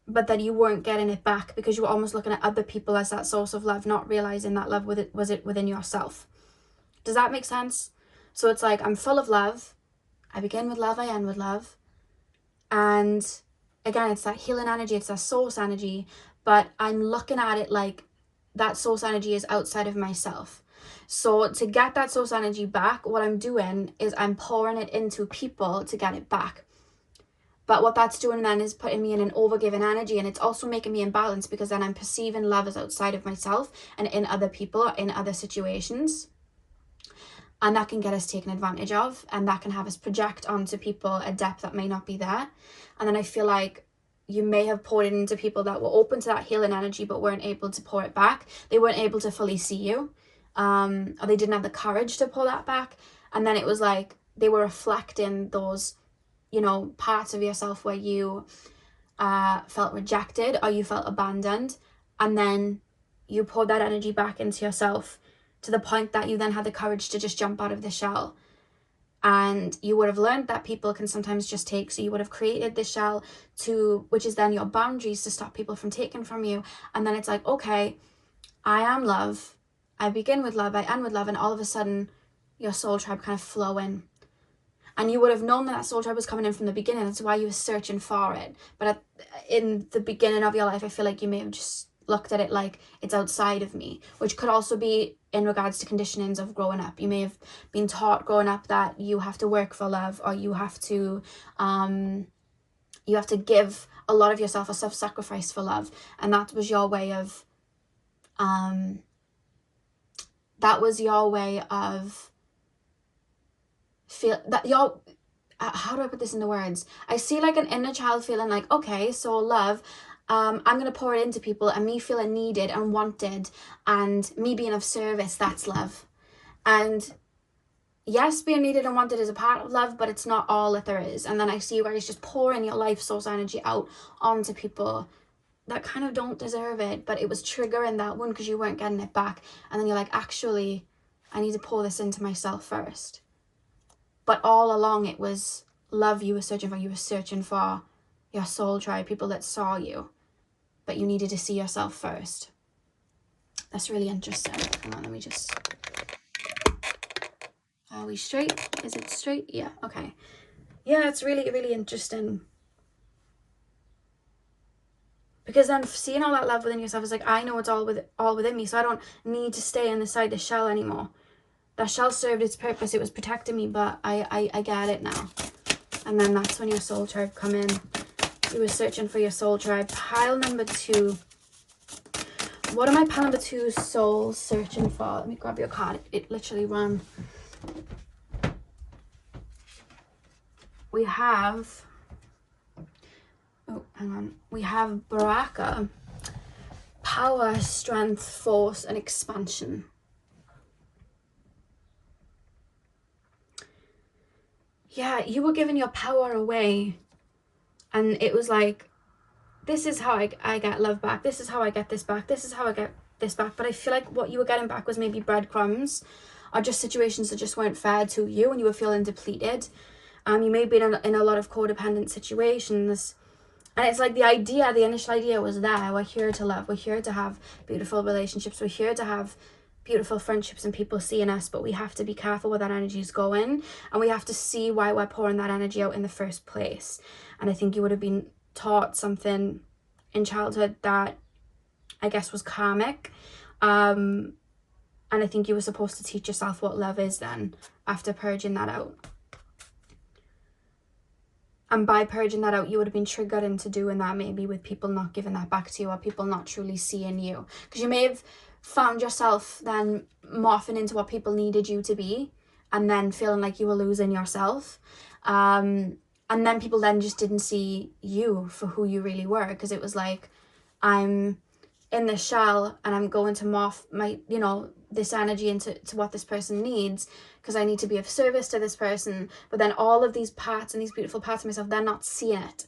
But that you weren't getting it back because you were almost looking at other people as that source of love, not realizing that love was it within yourself. Does that make sense? So it's like, I'm full of love. I begin with love, I end with love. And again, it's that healing energy, it's that source energy, but I'm looking at it like that source energy is outside of myself. So to get that source energy back, what I'm doing is I'm pouring it into people to get it back. But what that's doing then is putting me in an overgiving energy, and it's also making me imbalanced, because then I'm perceiving love as outside of myself and in other people or in other situations. And that can get us taken advantage of, and that can have us project onto people a depth that may not be there. And then I feel like you may have poured it into people that were open to that healing energy but weren't able to pour it back. They weren't able to fully see you, or they didn't have the courage to pull that back. And then it was like they were reflecting those, you know, parts of yourself where you felt rejected or you felt abandoned, and then you poured that energy back into yourself to the point that you then had the courage to just jump out of the shell. And you would have learned that people can sometimes just take, so you would have created this shell to, which is then your boundaries to stop people from taking from you. And then it's like, okay, I am love, I begin with love, I end with love, and all of a sudden your soul tribe kind of flow in. And you would have known that that soul tribe was coming in from the beginning. That's why you were searching for it. But in the beginning of your life, I feel like you may have just looked at it like it's outside of me, which could also be in regards to conditionings of growing up. You may have been taught growing up that you have to work for love, or you have to give a lot of yourself, a self-sacrifice for love, and that was your way of feel that your how do I put this into words? I see like an inner child feeling like, okay, so love, I'm going to pour it into people, and me feeling needed and wanted and me being of service, that's love. And yes, being needed and wanted is a part of love, but it's not all that there is. And then I see you guys just pouring your life source energy out onto people that kind of don't deserve it, but it was triggering that one because you weren't getting it back. And then you're like, actually, I need to pour this into myself first. But all along it was love you were searching for. You were searching for your soul tribe, people that saw you, but you needed to see yourself first. That's really interesting. Hang on, let me just... Are we straight? Is it straight? Yeah, okay. Yeah, it's really, really interesting. Because then seeing all that love within yourself is like, I know it's all within me, so I don't need to stay inside the shell anymore. That shell served its purpose. It was protecting me, but I get it now. And then that's when your soul tribe come in. You were searching for your soul tribe. Pile number 2. What am I pile number 2 souls searching for? Let me grab your card. It literally ran. We have... Oh, hang on. We have Baraka. Power, strength, force, and expansion. Yeah, you were giving your power away. And it was like, this is how I get love back. This is how I get this back. This is how I get this back. But I feel like what you were getting back was maybe breadcrumbs, or just situations that just weren't fair to you and you were feeling depleted. You may have been in a lot of codependent situations. And it's like the initial idea was there. We're here to love. We're here to have beautiful relationships. We're here to have beautiful friendships and people seeing us, but we have to be careful where that energy is going, and we have to see why we're pouring that energy out in the first place. And I think you would have been taught something in childhood that I guess was karmic, and I think you were supposed to teach yourself what love is then after purging that out. And by purging that out, you would have been triggered into doing that, maybe with people not giving that back to you, or people not truly seeing you. Because you may have found yourself then morphing into what people needed you to be, and then feeling like you were losing yourself. And then people then just didn't see you for who you really were, because it was like, I'm in this shell and I'm going to morph my, you know, this energy into what this person needs, because I need to be of service to this person. But then all of these parts and these beautiful parts of myself, they're not seeing it.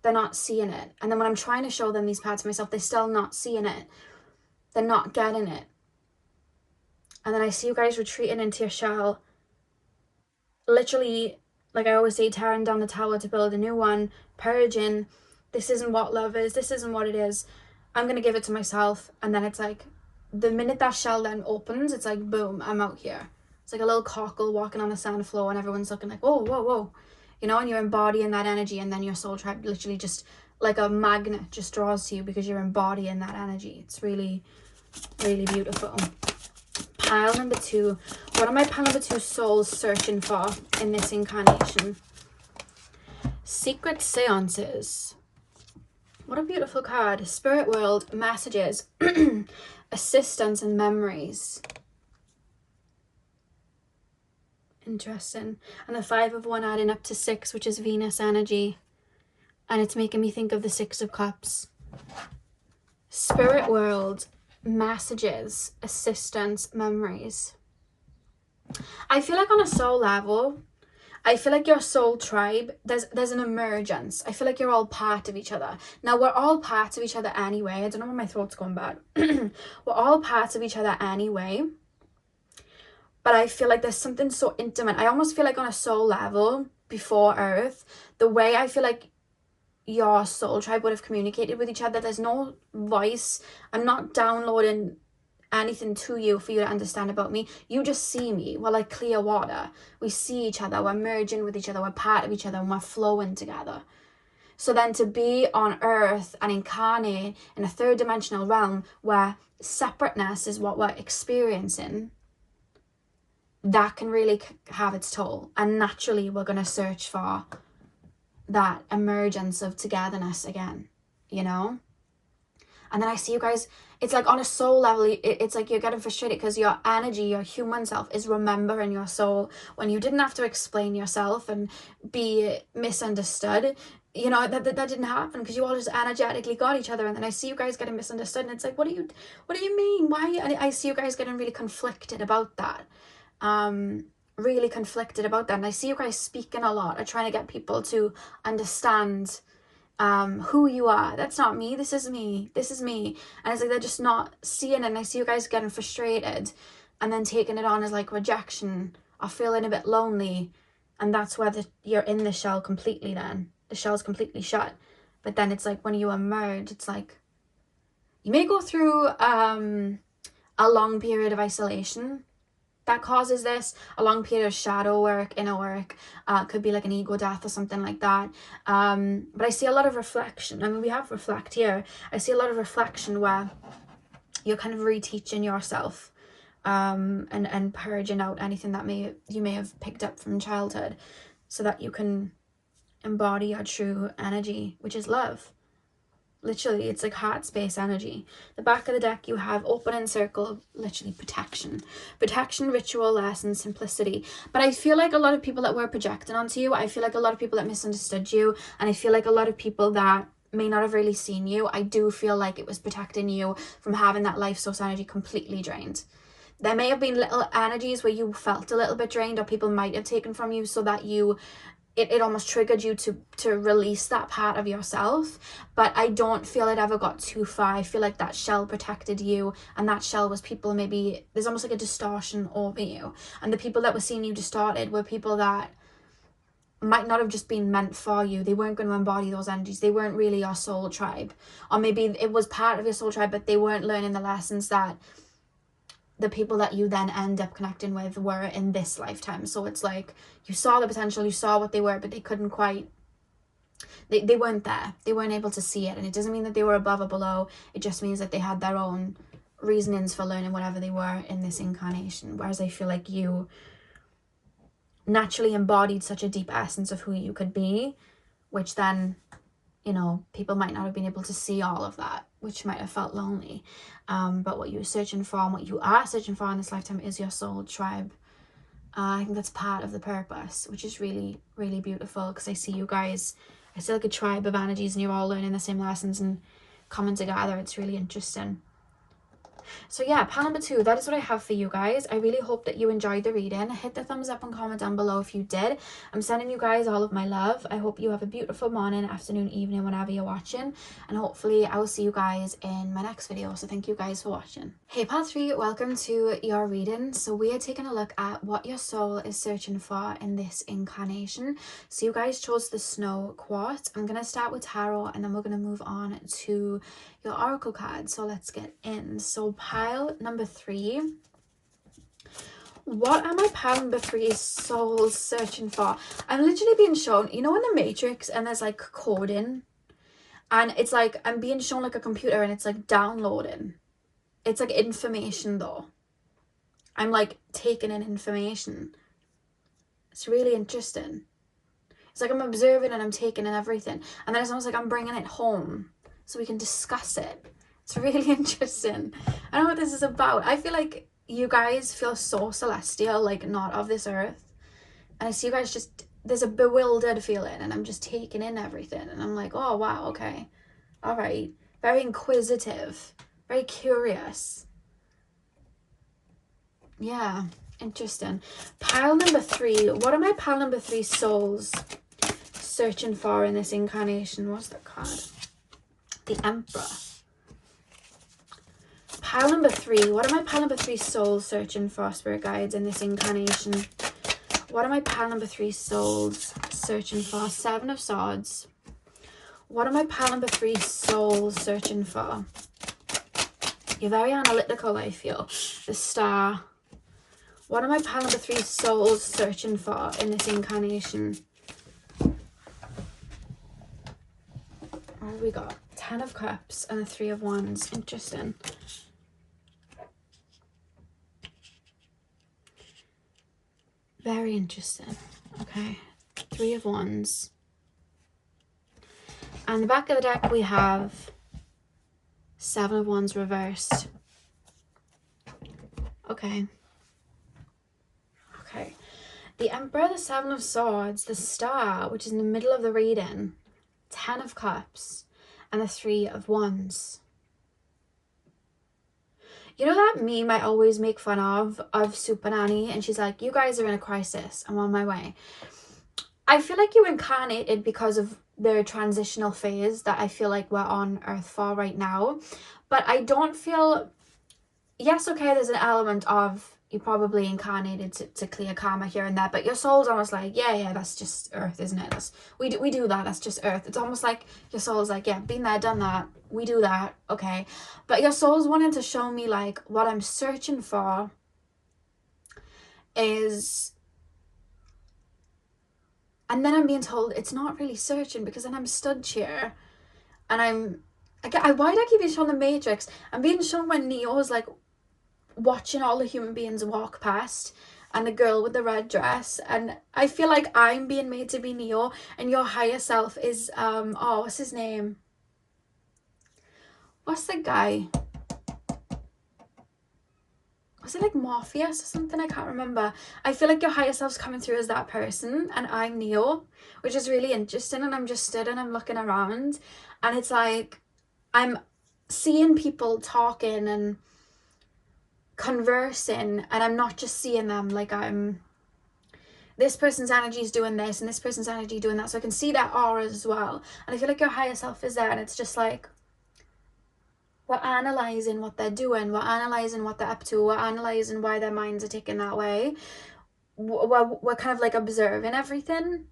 They're not seeing it. And then when I'm trying to show them these parts of myself, they're still not seeing it. They're not getting it. And then I see you guys retreating into your shell, literally, like I always say, tearing down the tower to build a new one, purging. This isn't what love is. This isn't what it is. I'm going to give it to myself. And then it's like, the minute that shell then opens, it's like, boom, I'm out here. It's like a little cockle walking on the sand floor, and everyone's looking like, whoa, whoa, whoa. You know, and you're embodying that energy, and then your soul tribe literally just like a magnet just draws to you, because you're embodying that energy. It's really, really beautiful. Pile number 2. What are my pile number 2 souls searching for in this incarnation? Secret seances. What a beautiful card. Spirit world, messages, assistance, and memories. Interesting. And the 5 of 1 adding up to 6, which is Venus energy. And it's making me think of the 6 of Cups. Spirit world, messages, assistance, memories. I feel like on a soul level, I feel like your soul tribe, there's an emergence. I feel like you're all part of each other. Now, we're all parts of each other anyway. I don't know why my throat's going bad. We're all parts of each other anyway. But I feel like there's something so intimate. I almost feel like on a soul level, before Earth, the way I feel like your soul tribe would have communicated with each other, there's no voice. I'm not downloading anything to you for you to understand about me. You just see me. We're like clear water. We see each other. We're merging with each other. We're part of each other, and we're flowing together. So then to be on Earth and incarnate in a 3rd dimensional realm where separateness is what we're experiencing, that can really have its toll. And naturally, we're going to search for that emergence of togetherness again, you know? And then I see you guys, it's like on a soul level, it's like you're getting frustrated because your energy, your human self, is remembering your soul when you didn't have to explain yourself and be misunderstood. You know, that didn't happen because you all just energetically got each other. And then I see you guys getting misunderstood, and it's like, what do you mean? Why? And I see you guys getting really conflicted about that. Really conflicted about that. And I see you guys speaking a lot or trying to get people to understand who you are. That's not me. This is me. This is me. And it's like they're just not seeing it. And I see you guys getting frustrated and then taking it on as like rejection or feeling a bit lonely. And that's where you're in the shell completely then. The shell's completely shut. But then it's like when you emerge, it's like you may go through a long period of isolation that causes this, a long period of shadow work, inner work, could be like an ego death or something like that. But I see a lot of reflection. I mean, we have reflect here. I see a lot of reflection where you're kind of reteaching yourself, and purging out anything that you may have picked up from childhood, so that you can embody your true energy, which is love. Literally, it's like heart space energy. The back of the deck, you have open and circle, literally protection, ritual, lesson, simplicity. But I feel like a lot of people that were projecting onto you, I feel like a lot of people that misunderstood you, and I feel like a lot of people that may not have really seen you, I do feel like it was protecting you from having that life source energy completely drained. There may have been little energies where you felt a little bit drained, or people might have taken from you, so that it almost triggered you to release that part of yourself. But I don't feel it ever got too far. I feel like that shell protected you, and that shell was people, maybe there's almost like a distortion over you, and the people that were seeing you distorted were people that might not have just been meant for you. They weren't going to embody those energies. They weren't really your soul tribe, or maybe it was part of your soul tribe, but they weren't learning the lessons that the people that you then end up connecting with were in this lifetime. So it's like you saw the potential, you saw what they were, but they couldn't quite, they weren't there. They weren't able to see it. And it doesn't mean that they were above or below. It just means that they had their own reasonings for learning whatever they were in this incarnation. Whereas I feel like you naturally embodied such a deep essence of who you could be, which then, you know, people might not have been able to see all of that, which might have felt lonely. But what you're searching for and what you are searching for in this lifetime is your soul tribe. I think that's part of the purpose, which is really, really beautiful, because I see you guys, I see like a tribe of energies, and you're all learning the same lessons and coming together. It's really interesting. So yeah, pile number 2, that is what I have for you guys. I really hope that you enjoyed the reading. Hit the thumbs up and comment down below if you did. I'm sending you guys all of my love. I hope you have a beautiful morning, afternoon, evening, whenever you're watching, and hopefully I will see you guys in my next video. So thank you guys for watching. Hey pile 3, welcome to your reading. So we are taking a look at what your soul is searching for in this incarnation. So you guys chose the snow quartz. I'm going to start with tarot, and then we're going to move on to your oracle card. So let's get in. So pile number 3, what are my pile number 3 souls searching for? I'm literally being shown, you know, in the Matrix, and there's like coding, and it's like I'm being shown like a computer, and it's like downloading. It's like information though. I'm like taking in information. It's really interesting. It's like I'm observing and I'm taking in everything, and then it's almost like I'm bringing it home so we can discuss it. It's really interesting. I don't know what this is about. I feel like you guys feel so celestial, like not of this earth. And I see you guys just, there's a bewildered feeling, and I'm just taking in everything. And I'm like, oh, wow, okay. All right. Very inquisitive. Very curious. Yeah, interesting. Pile number 3. What are my pile number 3 souls searching for in this incarnation? What's that card? The Emperor. Pile number 3. What are my pile number 3 souls searching for, spirit guides, in this incarnation? What are my pile number 3 souls searching for? 7 of Swords. What are my pile number 3 souls searching for? You're very analytical, I feel. The Star. What are my pile number 3 souls searching for in this incarnation? What have we got? 10 of Cups and the 3 of Wands. Interesting. Very interesting. Okay. 3 of Wands. And the back of the deck we have 7 of Wands reversed. Okay. Okay. The Emperor, the 7 of Swords, the Star, which is in the middle of the reading, 10 of Cups, and the 3 of Wands. You know that meme I always make fun of Super Nanny, and she's like, you guys are in a crisis, I'm on my way. I feel like you incarnated because of the transitional phase that I feel like we're on Earth for right now. But I don't feel, yes, okay, there's an element of you probably incarnated to clear karma here and there, but your soul's almost like, yeah, that's just Earth, isn't it? That's, we do that, that's just Earth. It's almost like your soul's like, yeah, been there, done that, we do that, okay. But your soul's wanting to show me, like, what I'm searching for is, and then I'm being told it's not really searching, because then I'm stood here and why do I keep being shown the Matrix? I'm being shown when Neo's like watching all the human beings walk past, and the girl with the red dress, and I feel like I'm being made to be Neo, and your higher self is oh, what's his name? What's the guy? Was it like Morpheus or something? I can't remember. I feel like your higher self's coming through as that person, and I'm Neo, which is really interesting. And I'm just stood and I'm looking around, and it's like I'm seeing people talking and conversing, and I'm not just seeing them like I'm, this person's energy is doing this and this person's energy doing that, so I can see their auras as well. And I feel like your higher self is there, and it's just like we're analysing what they're doing, we're analysing what they're up to, we're analysing why their minds are ticking that way, we're kind of like observing everything.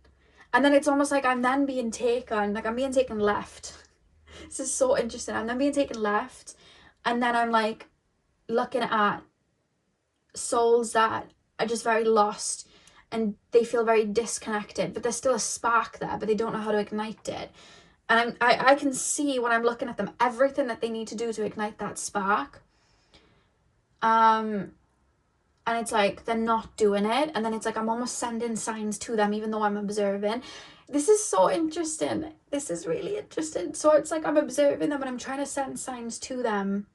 And then it's almost like I'm then being taken, like I'm being taken left. This is so interesting. I'm then being taken left, and then I'm like looking at souls that are just very lost, and they feel very disconnected, but there's still a spark there, but they don't know how to ignite it. And I can see when I'm looking at them everything that they need to do to ignite that spark. And and it's like they're not doing it, and then it's like I'm almost sending signs to them even though I'm observing. This is so interesting. This is really interesting. So it's like I'm observing them and I'm trying to send signs to them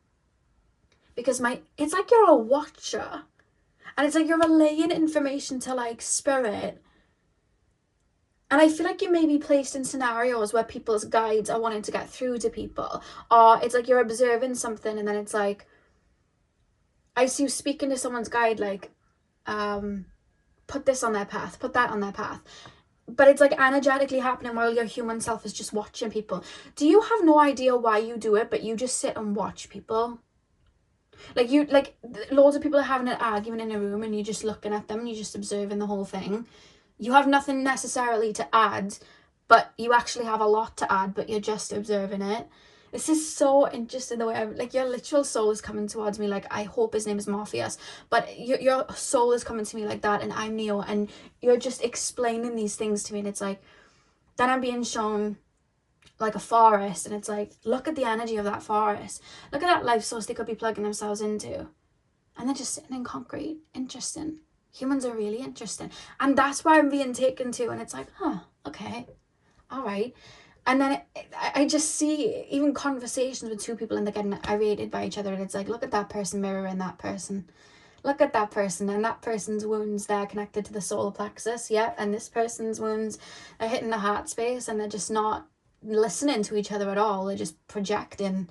because it's like you're a watcher, and it's like you're relaying information to like spirit. And I feel like you may be placed in scenarios where people's guides are wanting to get through to people. Or it's like you're observing something and then it's like, I see you speaking to someone's guide, like, put this on their path, put that on their path. But it's like energetically happening while your human self is just watching people. Do you have no idea why you do it, but you just sit and watch people? Like loads of people are having an argument in a room and you're just looking at them and you're just observing the whole thing. You have nothing necessarily to add, but you actually have a lot to add, but you're just observing it. This is so interesting the way like your literal soul is coming towards me. Like, I hope his name is Morpheus, but your soul is coming to me like that, and I'm Neo, and you're just explaining these things to me, and it's like, then I'm being shown like a forest, and it's like, look at the energy of that forest. Look at that life source they could be plugging themselves into. And they're just sitting in concrete. Interesting. Humans are really interesting. And that's where I'm being taken to. And it's like, huh, okay, all right. And then I just see even conversations with two people and they're getting irritated by each other. And it's like, look at that person mirroring that person. Look at that person, and that person's wounds, they're connected to the solar plexus. Yeah. And this person's wounds are hitting the heart space, and they're just not listening to each other at all. They're just projecting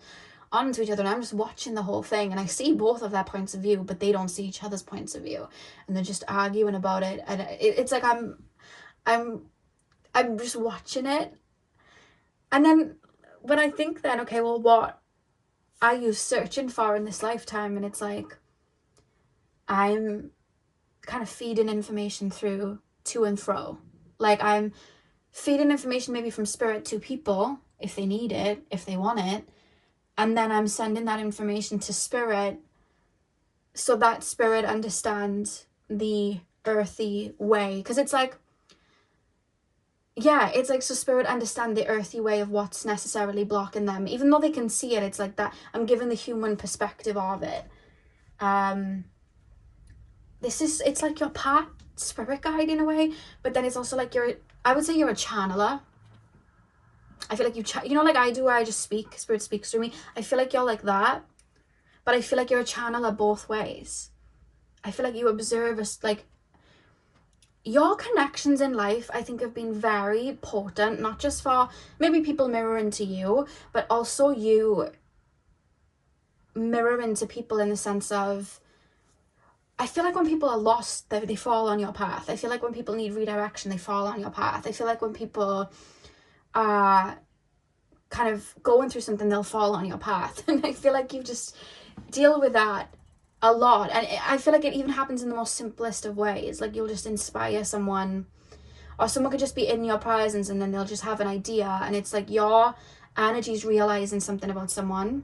onto each other, and I'm just watching the whole thing, and I see both of their points of view, but they don't see each other's points of view, and they're just arguing about it. And it's like I'm just watching it. And then when I think then, okay, well, what are you searching for in this lifetime? And it's like I'm kind of feeding information through to and fro. Like, I'm feeding information maybe from spirit to people if they need it, if they want it. And then I'm sending that information to spirit so that spirit understands the earthy way. Because it's like, yeah, it's like, so spirit understand the earthy way of what's necessarily blocking them. Even though they can see it, it's like that I'm giving the human perspective of it. It's like your part spirit guide in a way, but then it's also like I would say you're a channeler. I feel like you know, like I do, where I just speak, spirit speaks through me. I feel like you're like that, but I feel like you're a channeler both ways. I feel like you observe us, like, your connections in life, I think, have been very potent, not just for maybe people mirroring to you, but also you mirroring to people in the sense of, I feel like when people are lost, they fall on your path. I feel like when people need redirection, they fall on your path. I feel like when people are kind of going through something, they'll fall on your path. And I feel like you just deal with that a lot. And I feel like it even happens in the most simplest of ways. Like, you'll just inspire someone, or someone could just be in your presence and then they'll just have an idea, and it's like your energy's realizing something about someone,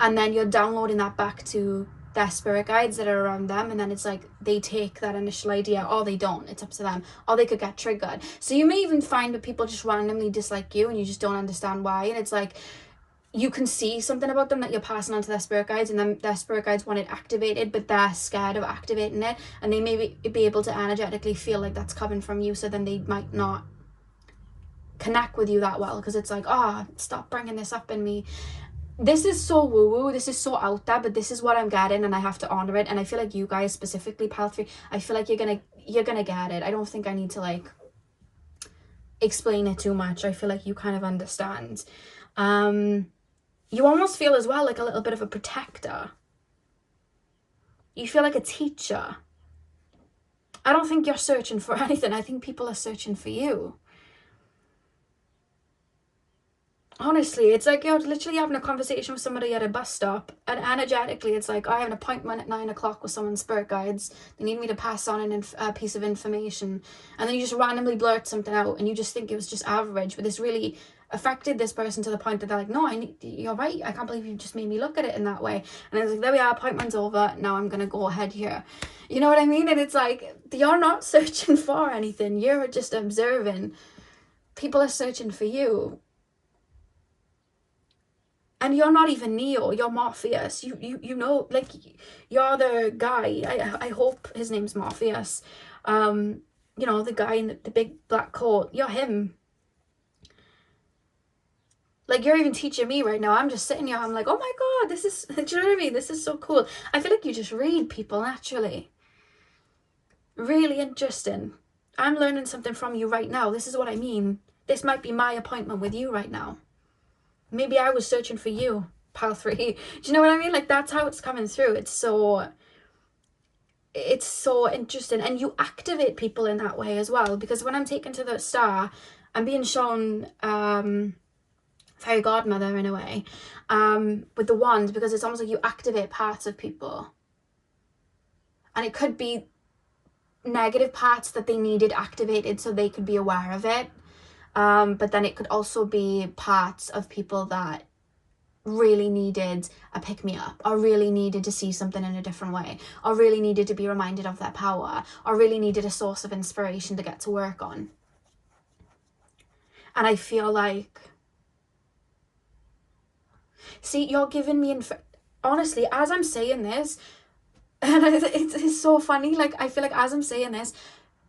and then you're downloading that back to their spirit guides that are around them, and then it's like they take that initial idea, or they don't, it's up to them, or they could get triggered. So you may even find that people just randomly dislike you and you just don't understand why, and it's like you can see something about them that you're passing on to their spirit guides, and then their spirit guides want it activated, but they're scared of activating it, and they may be able to energetically feel like that's coming from you, so then they might not connect with you that well, because it's like, oh, stop bringing this up in me. This is so woo-woo, this is so out there, but this is what I'm getting, and I have to honor it. And I feel like you guys specifically, Pal 3, I feel like you're gonna get it. I don't think I need to like explain it too much. I feel like you kind of understand. You almost feel as well like a little bit of a protector. You feel like a teacher. I don't think you're searching for anything. I think people are searching for you. Honestly, it's like you're literally having a conversation with somebody at a bus stop, and energetically it's like, I have an appointment at 9 o'clock with someone's spirit guides. They need me to pass on a piece of information, and then you just randomly blurt something out, and you just think it was just average, but this really affected this person to the point that they're like, no, you're right, I can't believe you just made me look at it in that way. And it's like, there we are, appointment's over, now I'm gonna go ahead here. You know what I mean? And it's like, you're not searching for anything, you're just observing. People are searching for you. And you're not even Neo, you're Morpheus. You know, like, you're the guy. I hope his name's Morpheus. You know, the guy in the big black coat. You're him. Like, you're even teaching me right now. I'm just sitting here, I'm like, oh my God, this is, do you know what I mean? This is so cool. I feel like you just read people naturally. Really interesting. I'm learning something from you right now. This is what I mean. This might be my appointment with you right now. Maybe I was searching for you, pal 3. Do you know what I mean? Like, that's how it's coming through. It's so interesting. And you activate people in that way as well. Because when I'm taken to the star, I'm being shown fairy godmother in a way, with the wand, because it's almost like you activate parts of people. And it could be negative parts that they needed activated so they could be aware of it. But then it could also be parts of people that really needed a pick-me-up, or really needed to see something in a different way, or really needed to be reminded of their power, or really needed a source of inspiration to get to work on. And I feel like, see, you're giving me, honestly, as I'm saying this, and it's so funny, like, I feel like as I'm saying this,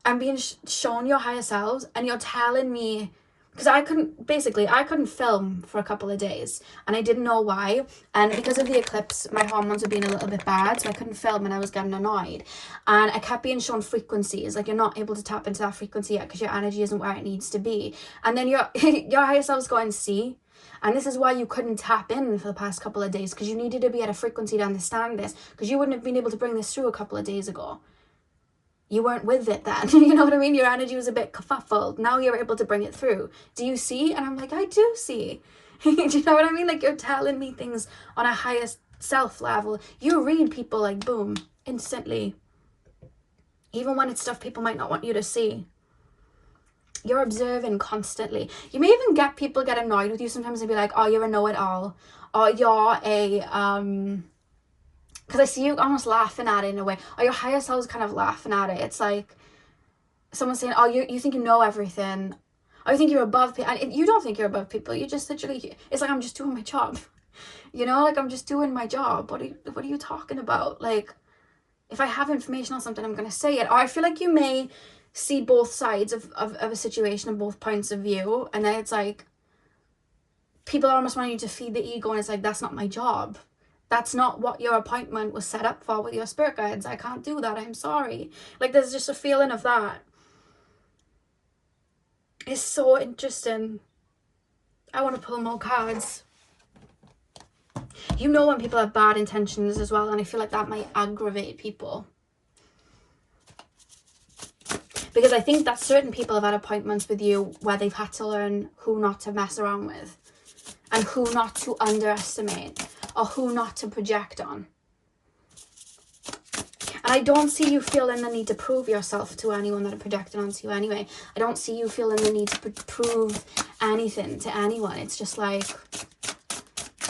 I'm being shown your higher selves, and you're telling me, because I couldn't film for a couple of days, and I didn't know why, and because of the eclipse, my hormones were being a little bit bad, so I couldn't film, and I was getting annoyed, and I kept being shown frequencies, like, you're not able to tap into that frequency yet, because your energy isn't where it needs to be, and then your higher selves go and see. And this is why you couldn't tap in for the past couple of days, because you needed to be at a frequency to understand this, because you wouldn't have been able to bring this through a couple of days ago. You weren't with it then. You know what I mean? Your energy was a bit kerfuffled. Now you're able to bring it through. Do you see? And I'm like, I do see. Do you know what I mean? Like, you're telling me things on a higher self level. You read people like, boom, instantly. Even when it's stuff people might not want you to see. You're observing constantly. You may even get people get annoyed with you sometimes and be like, oh, you're a know-it-all. Or you're a, because I see you almost laughing at it in a way. Or your higher self is kind of laughing at it. It's like someone saying, oh, you think you know everything. Or you think you're above people. And you don't think you're above people. You just literally, it's like, I'm just doing my job. You know, like, I'm just doing my job. What are you talking about? Like, if I have information on something, I'm going to say it. Or I feel like you may see both sides of a situation and both points of view, and then it's like people are almost wanting you to feed the ego, and it's like, that's not my job, that's not what your appointment was set up for with your spirit guides. I can't do that, I'm sorry. Like, there's just a feeling of that. It's so interesting. I want to pull more cards. You know when people have bad intentions as well, and I feel like that might aggravate people. Because I think that certain people have had appointments with you where they've had to learn who not to mess around with, and who not to underestimate, or who not to project on. And I don't see you feeling the need to prove yourself to anyone that are projecting onto you anyway. I don't see you feeling the need to prove anything to anyone. It's just like,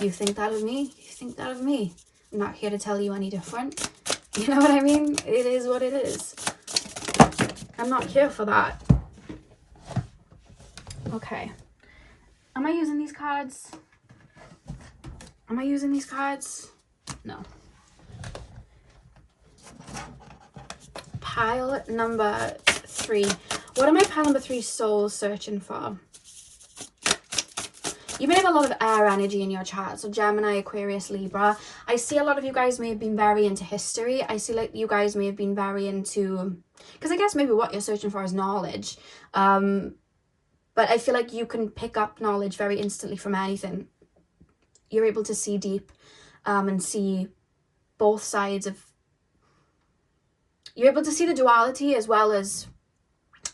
you think that of me? You think that of me? I'm not here to tell you any different. You know what I mean? It is what it is. I'm not here for that. Okay. Am I using these cards? Am I using these cards? No. Pile number 3. What am I pile number 3 souls searching for? You may have a lot of air energy in your chart, so Gemini, Aquarius, Libra. I see a lot of you guys may have been very into history. I see like you guys may have been very into, because I guess maybe what you're searching for is knowledge. But I feel like you can pick up knowledge very instantly from anything. You're able to see deep, and see both sides of, you're able to see the duality as well as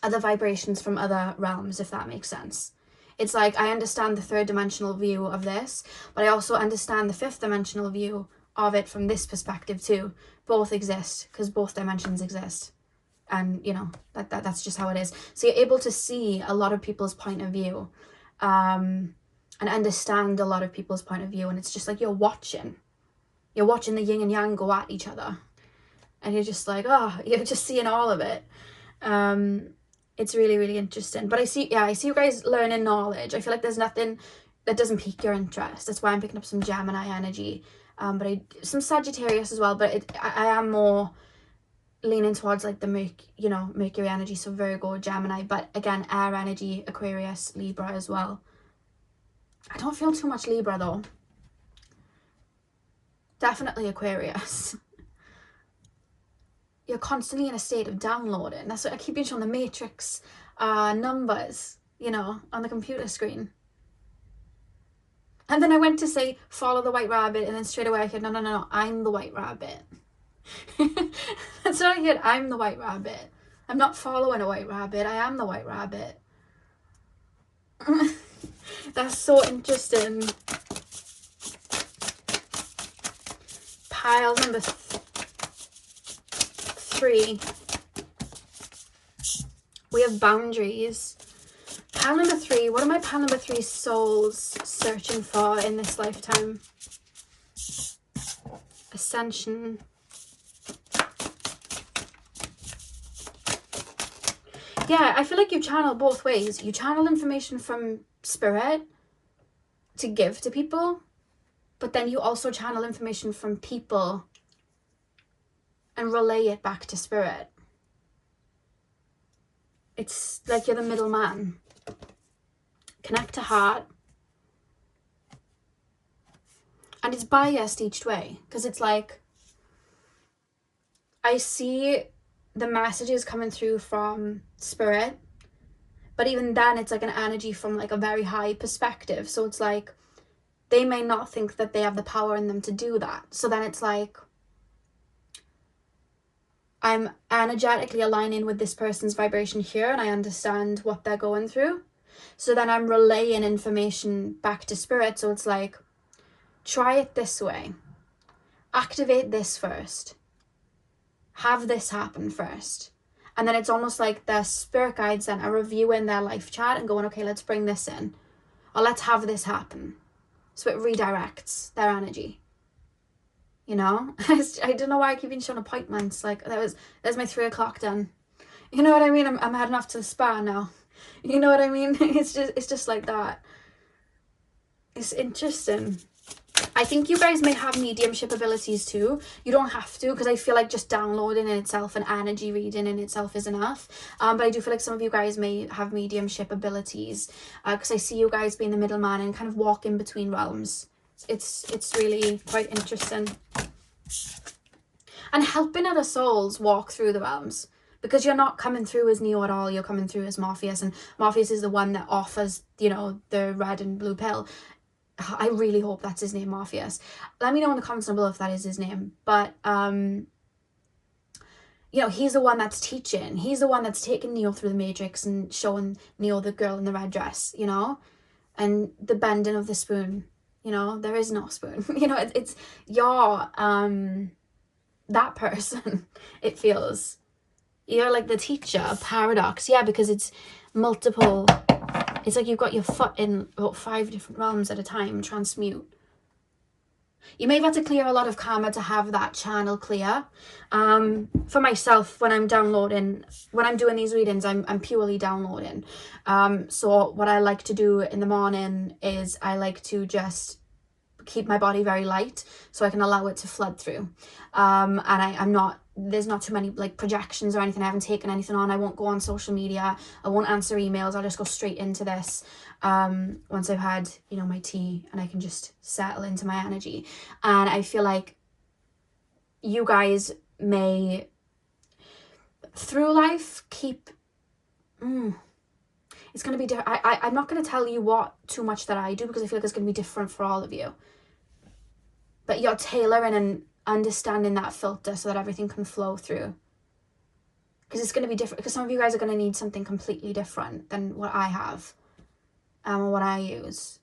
other vibrations from other realms, if that makes sense. It's like, I understand the 3rd dimensional view of this, but I also understand the 5th dimensional view of it from this perspective too. Both exist, because both dimensions exist. And, you know, that's just how it is. So you're able to see a lot of people's point of view, and understand a lot of people's point of view. And it's just like, you're watching the yin and yang go at each other. And you're just like, oh, you're just seeing all of it. It's really, really interesting. But I see you guys learning knowledge. I feel like there's that doesn't pique your interest. That's why I'm picking up some Gemini energy, but some Sagittarius as well, but I am more leaning towards like the Mercury energy, so Virgo, Gemini, but again, air energy, Aquarius, Libra as well. I don't feel too much Libra though. Definitely Aquarius. You're constantly in a state of downloading. That's what I keep being shown, the matrix numbers, you know, on the computer screen. And then I went to say, follow the white rabbit, and then straight away I said, no, I'm the white rabbit. That's what I heard, I'm the white rabbit. I'm not following a white rabbit, I am the white rabbit. That's so interesting. Pile number 3. We have boundaries. Pile number 3. What are my pile number 3 souls searching for in this lifetime? Ascension. Yeah, I feel like you channel both ways. You channel information from spirit to give to people, but then you also channel information from people and relay it back to spirit. It's like you're the middleman. Connect to heart. And it's biased each way, because it's like, I see the messages coming through from spirit, but even then it's like an energy from like a very high perspective. So it's like, they may not think that they have the power in them to do that. So then it's like, I'm energetically aligning with this person's vibration here, and I understand what they're going through. So then I'm relaying information back to spirit. So it's like, try it this way. Activate this first. Have this happen first. And then it's almost like their spirit guides then are reviewing their life chart and going, okay, let's bring this in. Or let's have this happen. So it redirects their energy. You know? I don't know why I keep being shown appointments. Like, there's my 3 o'clock done. You know what I mean? I'm heading off to the spa now. You know what I mean? It's just like that. It's interesting. I think you guys may have mediumship abilities too. You don't have to, because I feel like just downloading in itself and energy reading in itself is enough. But I do feel like some of you guys may have mediumship abilities, because I see you guys being the middleman and kind of walking between realms. It's really quite interesting. And helping other souls walk through the realms. Because you're not coming through as Neo at all, you're coming through as Morpheus. And Morpheus is the one that offers, you know, the red and blue pill. I really hope that's his name, Morpheus. Let me know in the comments down below if that is his name. But, you know, he's the one that's teaching. He's the one that's taking Neo through the Matrix and showing Neo the girl in the red dress, you know? And the bending of the spoon, you know? There is no spoon. You know, it's you're, that person, it feels. You're like the teacher, a paradox. Yeah, because it's multiple. It's like you've got your foot in about 5 different realms at a time, transmute. You may have had to clear a lot of karma to have that channel clear. For myself, when I'm downloading, when I'm doing these readings, I'm purely downloading. So what I like to do in the morning is I like to just keep my body very light so I can allow it to flood through. And I'm not, there's not too many like projections or anything. I haven't taken anything on. I won't go on social media. I won't answer emails. I'll just go straight into this once I've had, you know, my tea, and I can just settle into my energy. And I feel like you guys may, through life, keep... it's going to be different. I'm not going to tell you what too much that I do, because I feel like it's going to be different for all of you. But you're tailoring and understanding that filter so that everything can flow through. Because it's going to be different. Because some of you guys are going to need something completely different than what I have. Or what I use.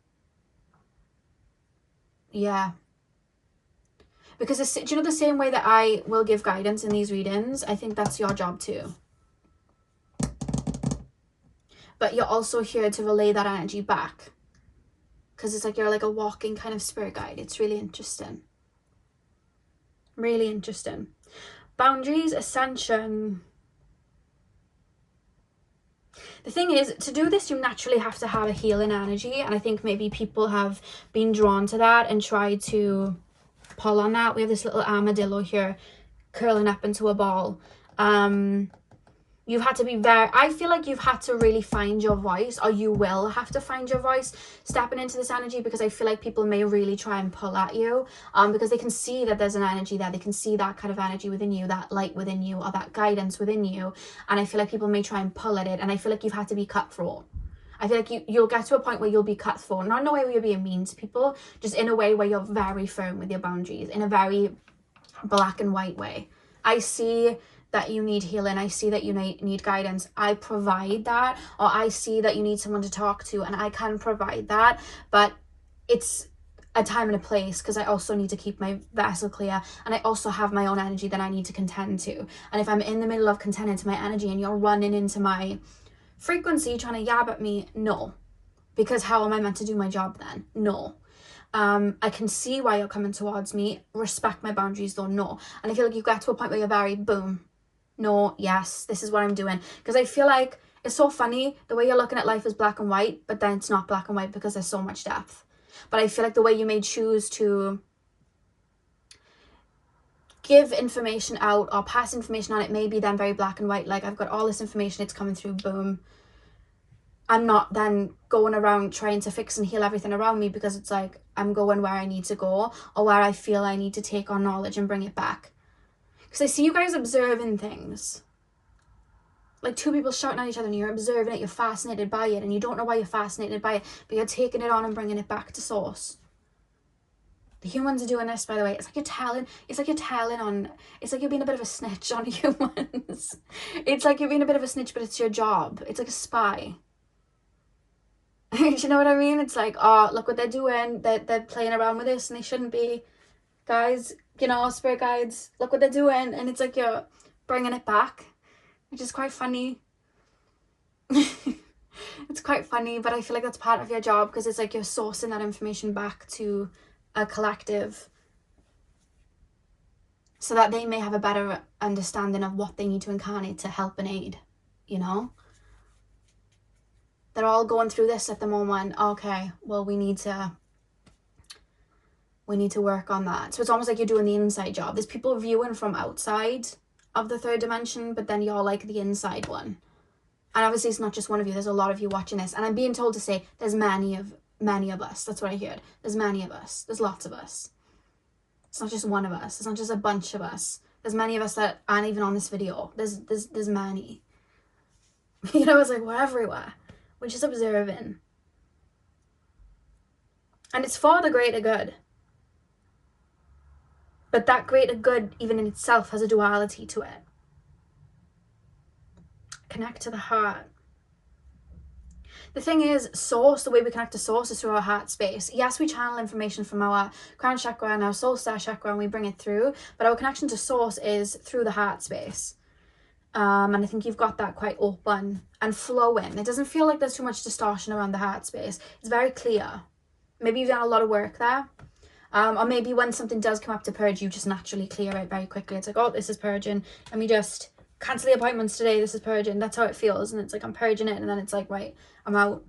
Yeah. Because, do you know the same way that I will give guidance in these readings? I think that's your job too. But you're also here to relay that energy back. Because it's like you're like a walking kind of spirit guide. It's really interesting. Really interesting. Boundaries, ascension. The thing is, to do this, you naturally have to have a healing energy. And I think maybe people have been drawn to that and tried to pull on that. We have this little armadillo here curling up into a ball. You've had to be I feel like you've had to really find your voice, or you will have to find your voice stepping into this energy, because I feel like people may really try and pull at you, because they can see that there's an energy there. They can see that kind of energy within you, that light within you, or that guidance within you. And I feel like people may try and pull at it. And I feel like you've had to be cutthroat. I feel like you'll get to a point where you'll be cutthroat, not in a way where you're being mean to people, just in a way where you're very firm with your boundaries, in a very black and white way. I see that you need healing. I see that you need guidance. I provide that. Or I see that you need someone to talk to, and I can provide that. But it's a time and a place, because I also need to keep my vessel clear, and I also have my own energy that I need to contend to. And if I'm in the middle of contending to my energy and you're running into my frequency trying to yab at me, no. Because how am I meant to do my job then? No. I can see why you're coming towards me. Respect my boundaries though, no. And I feel like you get to a point where you're very boom. No, yes, this is what I'm doing. Because I feel like it's so funny, the way you're looking at life is black and white, but then it's not black and white because there's so much depth. But I feel like the way you may choose to give information out or pass information on, it may be then very black and white. Like, I've got all this information, it's coming through, boom. I'm not then going around trying to fix and heal everything around me, because it's like I'm going where I need to go, or where I feel I need to take on knowledge and bring it back. Because I see you guys observing things. Like two people shouting at each other and you're observing it, you're fascinated by it, and you don't know why you're fascinated by it, but you're taking it on and bringing it back to source. The humans are doing this, by the way. It's like you're being a bit of a snitch on humans. It's like you're being a bit of a snitch, but it's your job. It's like a spy. Do you know what I mean? It's like, oh, look what they're doing. They're playing around with this and they shouldn't be. Guys, you know, spirit guides, look what they're doing. And it's like you're bringing it back, which is quite funny. It's quite funny, but I feel like that's part of your job, because it's like you're sourcing that information back to a collective so that they may have a better understanding of what they need to incarnate to help and aid, you know? They're all going through this at the moment. Okay, well, we need to work on that. So it's almost like you're doing the inside job. There's people viewing from outside of the third dimension, but then you're like the inside one. And obviously it's not just one of you, there's a lot of you watching this. And I'm being told to say there's many of us. That's what I heard. There's many of us. There's lots of us. It's not just one of us. It's not just a bunch of us. There's many of us that aren't even on this video. There's many. You know, it's like we're everywhere. We're just observing. And it's for the greater good. But that greater good, even in itself, has a duality to it. Connect to the heart. The thing is, source, the way we connect to source is through our heart space. Yes, we channel information from our crown chakra and our soul star chakra and we bring it through, but our connection to source is through the heart space. And I think you've got that quite open and flowing. It doesn't feel like there's too much distortion around the heart space. It's very clear. Maybe you've done a lot of work there. Or maybe when something does come up to purge, you just naturally clear it very quickly. It's like, oh, this is purging. And we just cancel the appointments today. This is purging. That's how it feels. And it's like, I'm purging it. And then it's like, right, I'm out.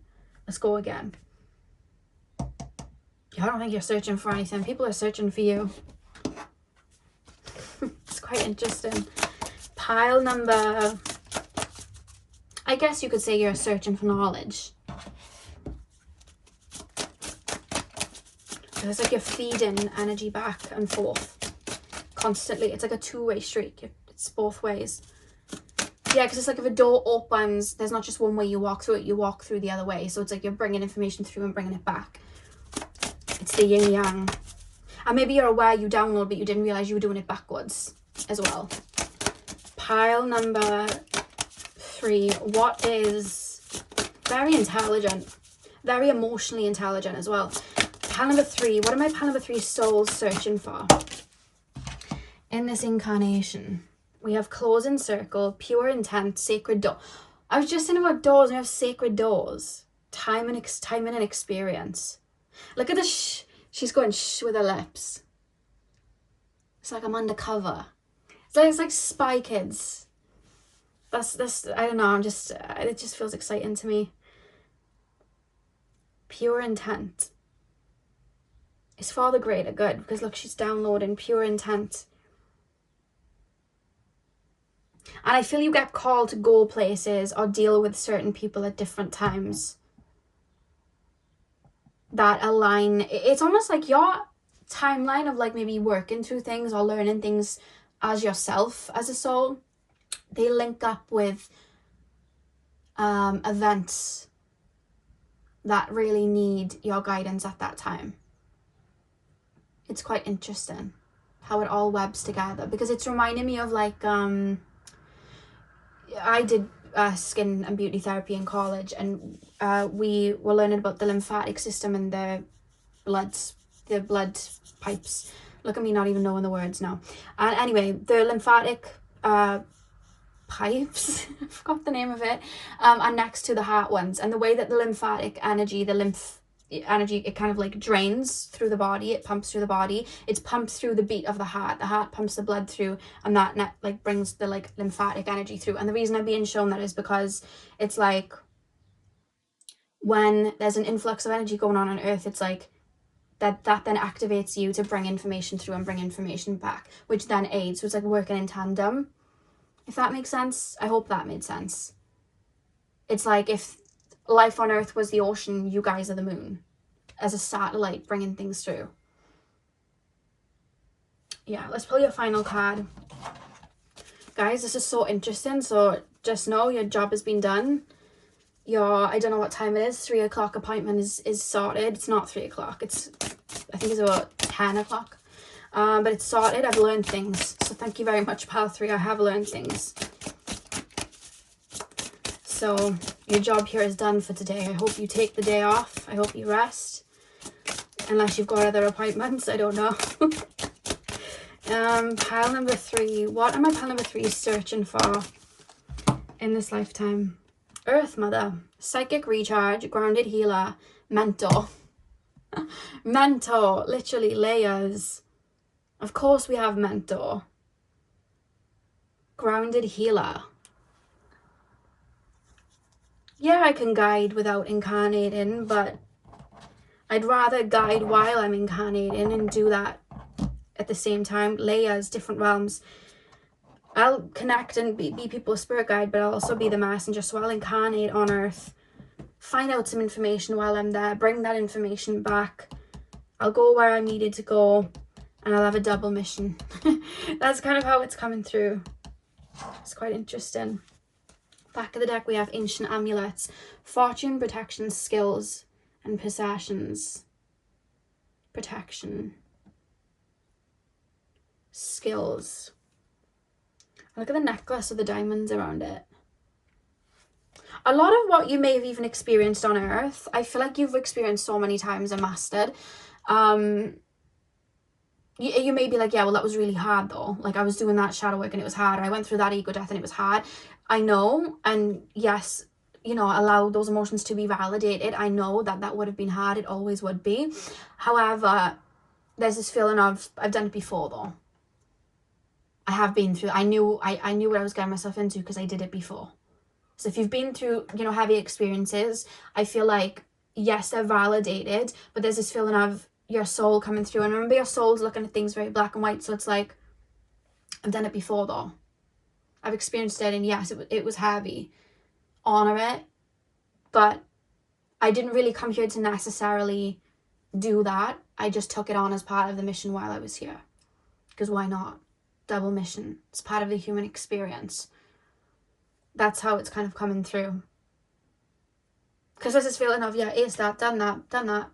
Let's go again. I don't think you're searching for anything. People are searching for you. It's quite interesting. Pile number, I guess you could say you're searching for knowledge. It's like you're feeding energy back and forth constantly. It's like a two-way street. It's both ways. Yeah, because it's like if a door opens, there's not just one way you walk through it, you walk through the other way. So it's like you're bringing information through and bringing it back. It's the yin yang. And maybe you're aware you download, but you didn't realize you were doing it backwards as well. Pile number 3. What is very intelligent, very emotionally intelligent as well. Pile number 3. What are my pile number 3 souls searching for in this incarnation? We have closing circle, pure intent, sacred door. I was just saying about doors. We have sacred doors. Time and experience. Look at the shh. She's going shh with her lips. It's like I'm undercover. It's like Spy Kids. That's I don't know, it just feels exciting to me. Pure intent. It's for the greater good, because look, she's downloading pure intent. And I feel you get called to go places or deal with certain people at different times that align. It's almost like your timeline of like maybe working through things or learning things as yourself, as a soul, they link up with events that really need your guidance at that time. It's quite interesting how it all webs together, because it's reminding me of like I did skin and beauty therapy in college, and we were learning about the lymphatic system and the blood pipes. Look at me not even knowing the words now. And anyway, the lymphatic pipes, I forgot the name of it, are next to the heart ones, and the way that the lymphatic energy, the lymph energy, it kind of like drains through the body, it pumps through the body, it's pumped through the beat of the heart pumps the blood through, and that like brings the like lymphatic energy through. And the reason I'm being shown that is because it's like when there's an influx of energy going on Earth, it's like that then activates you to bring information through and bring information back, which then aids. So it's like working in tandem, if that makes sense. I hope that made sense. It's like if life on Earth was the ocean, you guys are the moon as a satellite bringing things through. Yeah, let's pull your final card. Guys, this is so interesting. So just know your job has been done. Your, I don't know what time it is, 3 o'clock appointment is sorted. It's not 3 o'clock. It's, I think it's about 10 o'clock. But it's sorted. I've learned things. So thank you very much, Pal 3. I have learned things. So your job here is done for today. I hope you take the day off. I hope you rest. Unless you've got other appointments. I don't know. Pile number 3. What am I pile number 3 searching for in this lifetime? Earth Mother. Psychic recharge. Grounded healer. Mentor. Mentor. Literally layers. Of course we have mentor. Grounded healer. Yeah, I can guide without incarnating, but I'd rather guide while I'm incarnating and do that at the same time. Layers, different realms. I'll connect and be people's spirit guide, but I'll also be the messenger. So I'll incarnate on Earth, find out some information while I'm there, bring that information back. I'll go where I needed to go, and I'll have a double mission. That's kind of how it's coming through. It's quite interesting. Back of the deck, we have ancient amulets, fortune, protection, skills, and possessions. Protection. Skills. Look at the necklace with the diamonds around it. A lot of what you may have even experienced on Earth, I feel like you've experienced so many times and mastered. You may be like, yeah, well, that was really hard though. Like I was doing that shadow work and it was hard. I went through that ego death and it was hard. I know, and yes, you know, allow those emotions to be validated. I know that that would have been hard. It always would be. However, there's this feeling of, I've done it before though. I have been through, I knew what I was getting myself into because I did it before. So if you've been through, you know, heavy experiences, I feel like, yes, they're validated, but there's this feeling of your soul coming through. And remember, your soul's looking at things very black and white. So it's like, I've done it before though. I've experienced it, and yes, it was heavy. Honor it. But I didn't really come here to necessarily do that. I just took it on as part of the mission while I was here. Because why not? Double mission. It's part of the human experience. That's how it's kind of coming through. Because there's this feeling of, yeah, it's that, done that, done that.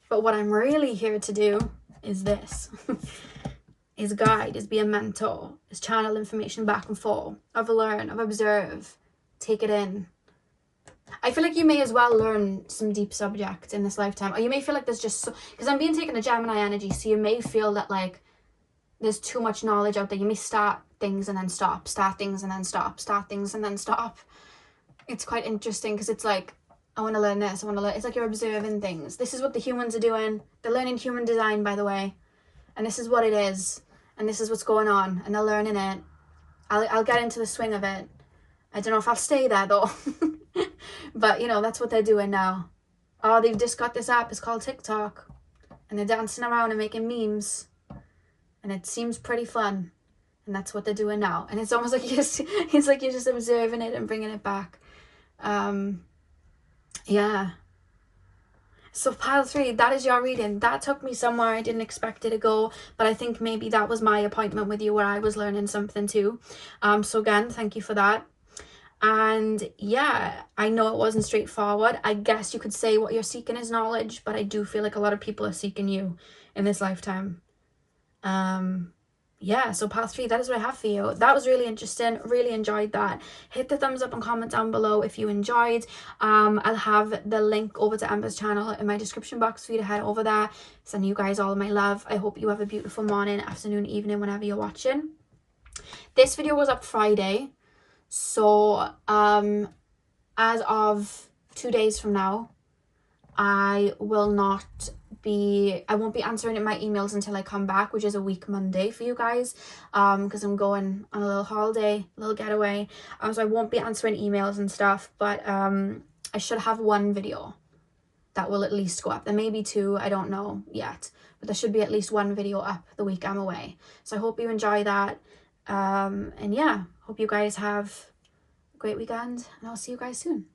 But what I'm really here to do is this. Is guide, is be a mentor, is channel information back and forth, of learn, of observe, take it in. I feel like you may as well learn some deep subjects in this lifetime. Or you may feel like there's just so, because I'm being taken to Gemini energy, so you may feel that like there's too much knowledge out there. You may start things and then stop, start things and then stop, start things and then stop. It's quite interesting because it's like, I want to learn this, I want to learn. It's like you're observing things. This is what the humans are doing. They're learning human design, by the way. And this is what it is. And this is what's going on. And they're learning it. I'll get into the swing of it. I don't know if I'll stay there though. But you know, that's what they're doing now. Oh, they've just got this app, it's called TikTok, and they're dancing around and making memes, and it seems pretty fun, and that's what they're doing now. And it's almost like it's like you're just observing it and bringing it back. Yeah. So pile 3, that is your reading. That took me somewhere I didn't expect it to go, but I think maybe that was my appointment with you where I was learning something too. So again, thank you for that. And yeah, I know it wasn't straightforward. I guess you could say what you're seeking is knowledge, but I do feel like a lot of people are seeking you in this lifetime. Yeah, so part 3, that is what I have for you. That was really interesting. Really enjoyed that. Hit the thumbs up and comment down below if you enjoyed. I'll have the link over to Amber's channel in my description box for you to head over there. Send you guys all my love. I hope you have a beautiful morning, afternoon, evening, whenever you're watching. This video was up Friday. So as of 2 days from now, I won't be answering my emails until I come back, which is a week Monday for you guys, because I'm going on a little holiday, a little getaway, so I won't be answering emails and stuff, but I should have 1 video that will at least go up. There may be 2, I don't know yet, but there should be at least 1 video up the week I'm away. So I hope you enjoy that, and yeah, hope you guys have a great weekend, and I'll see you guys soon.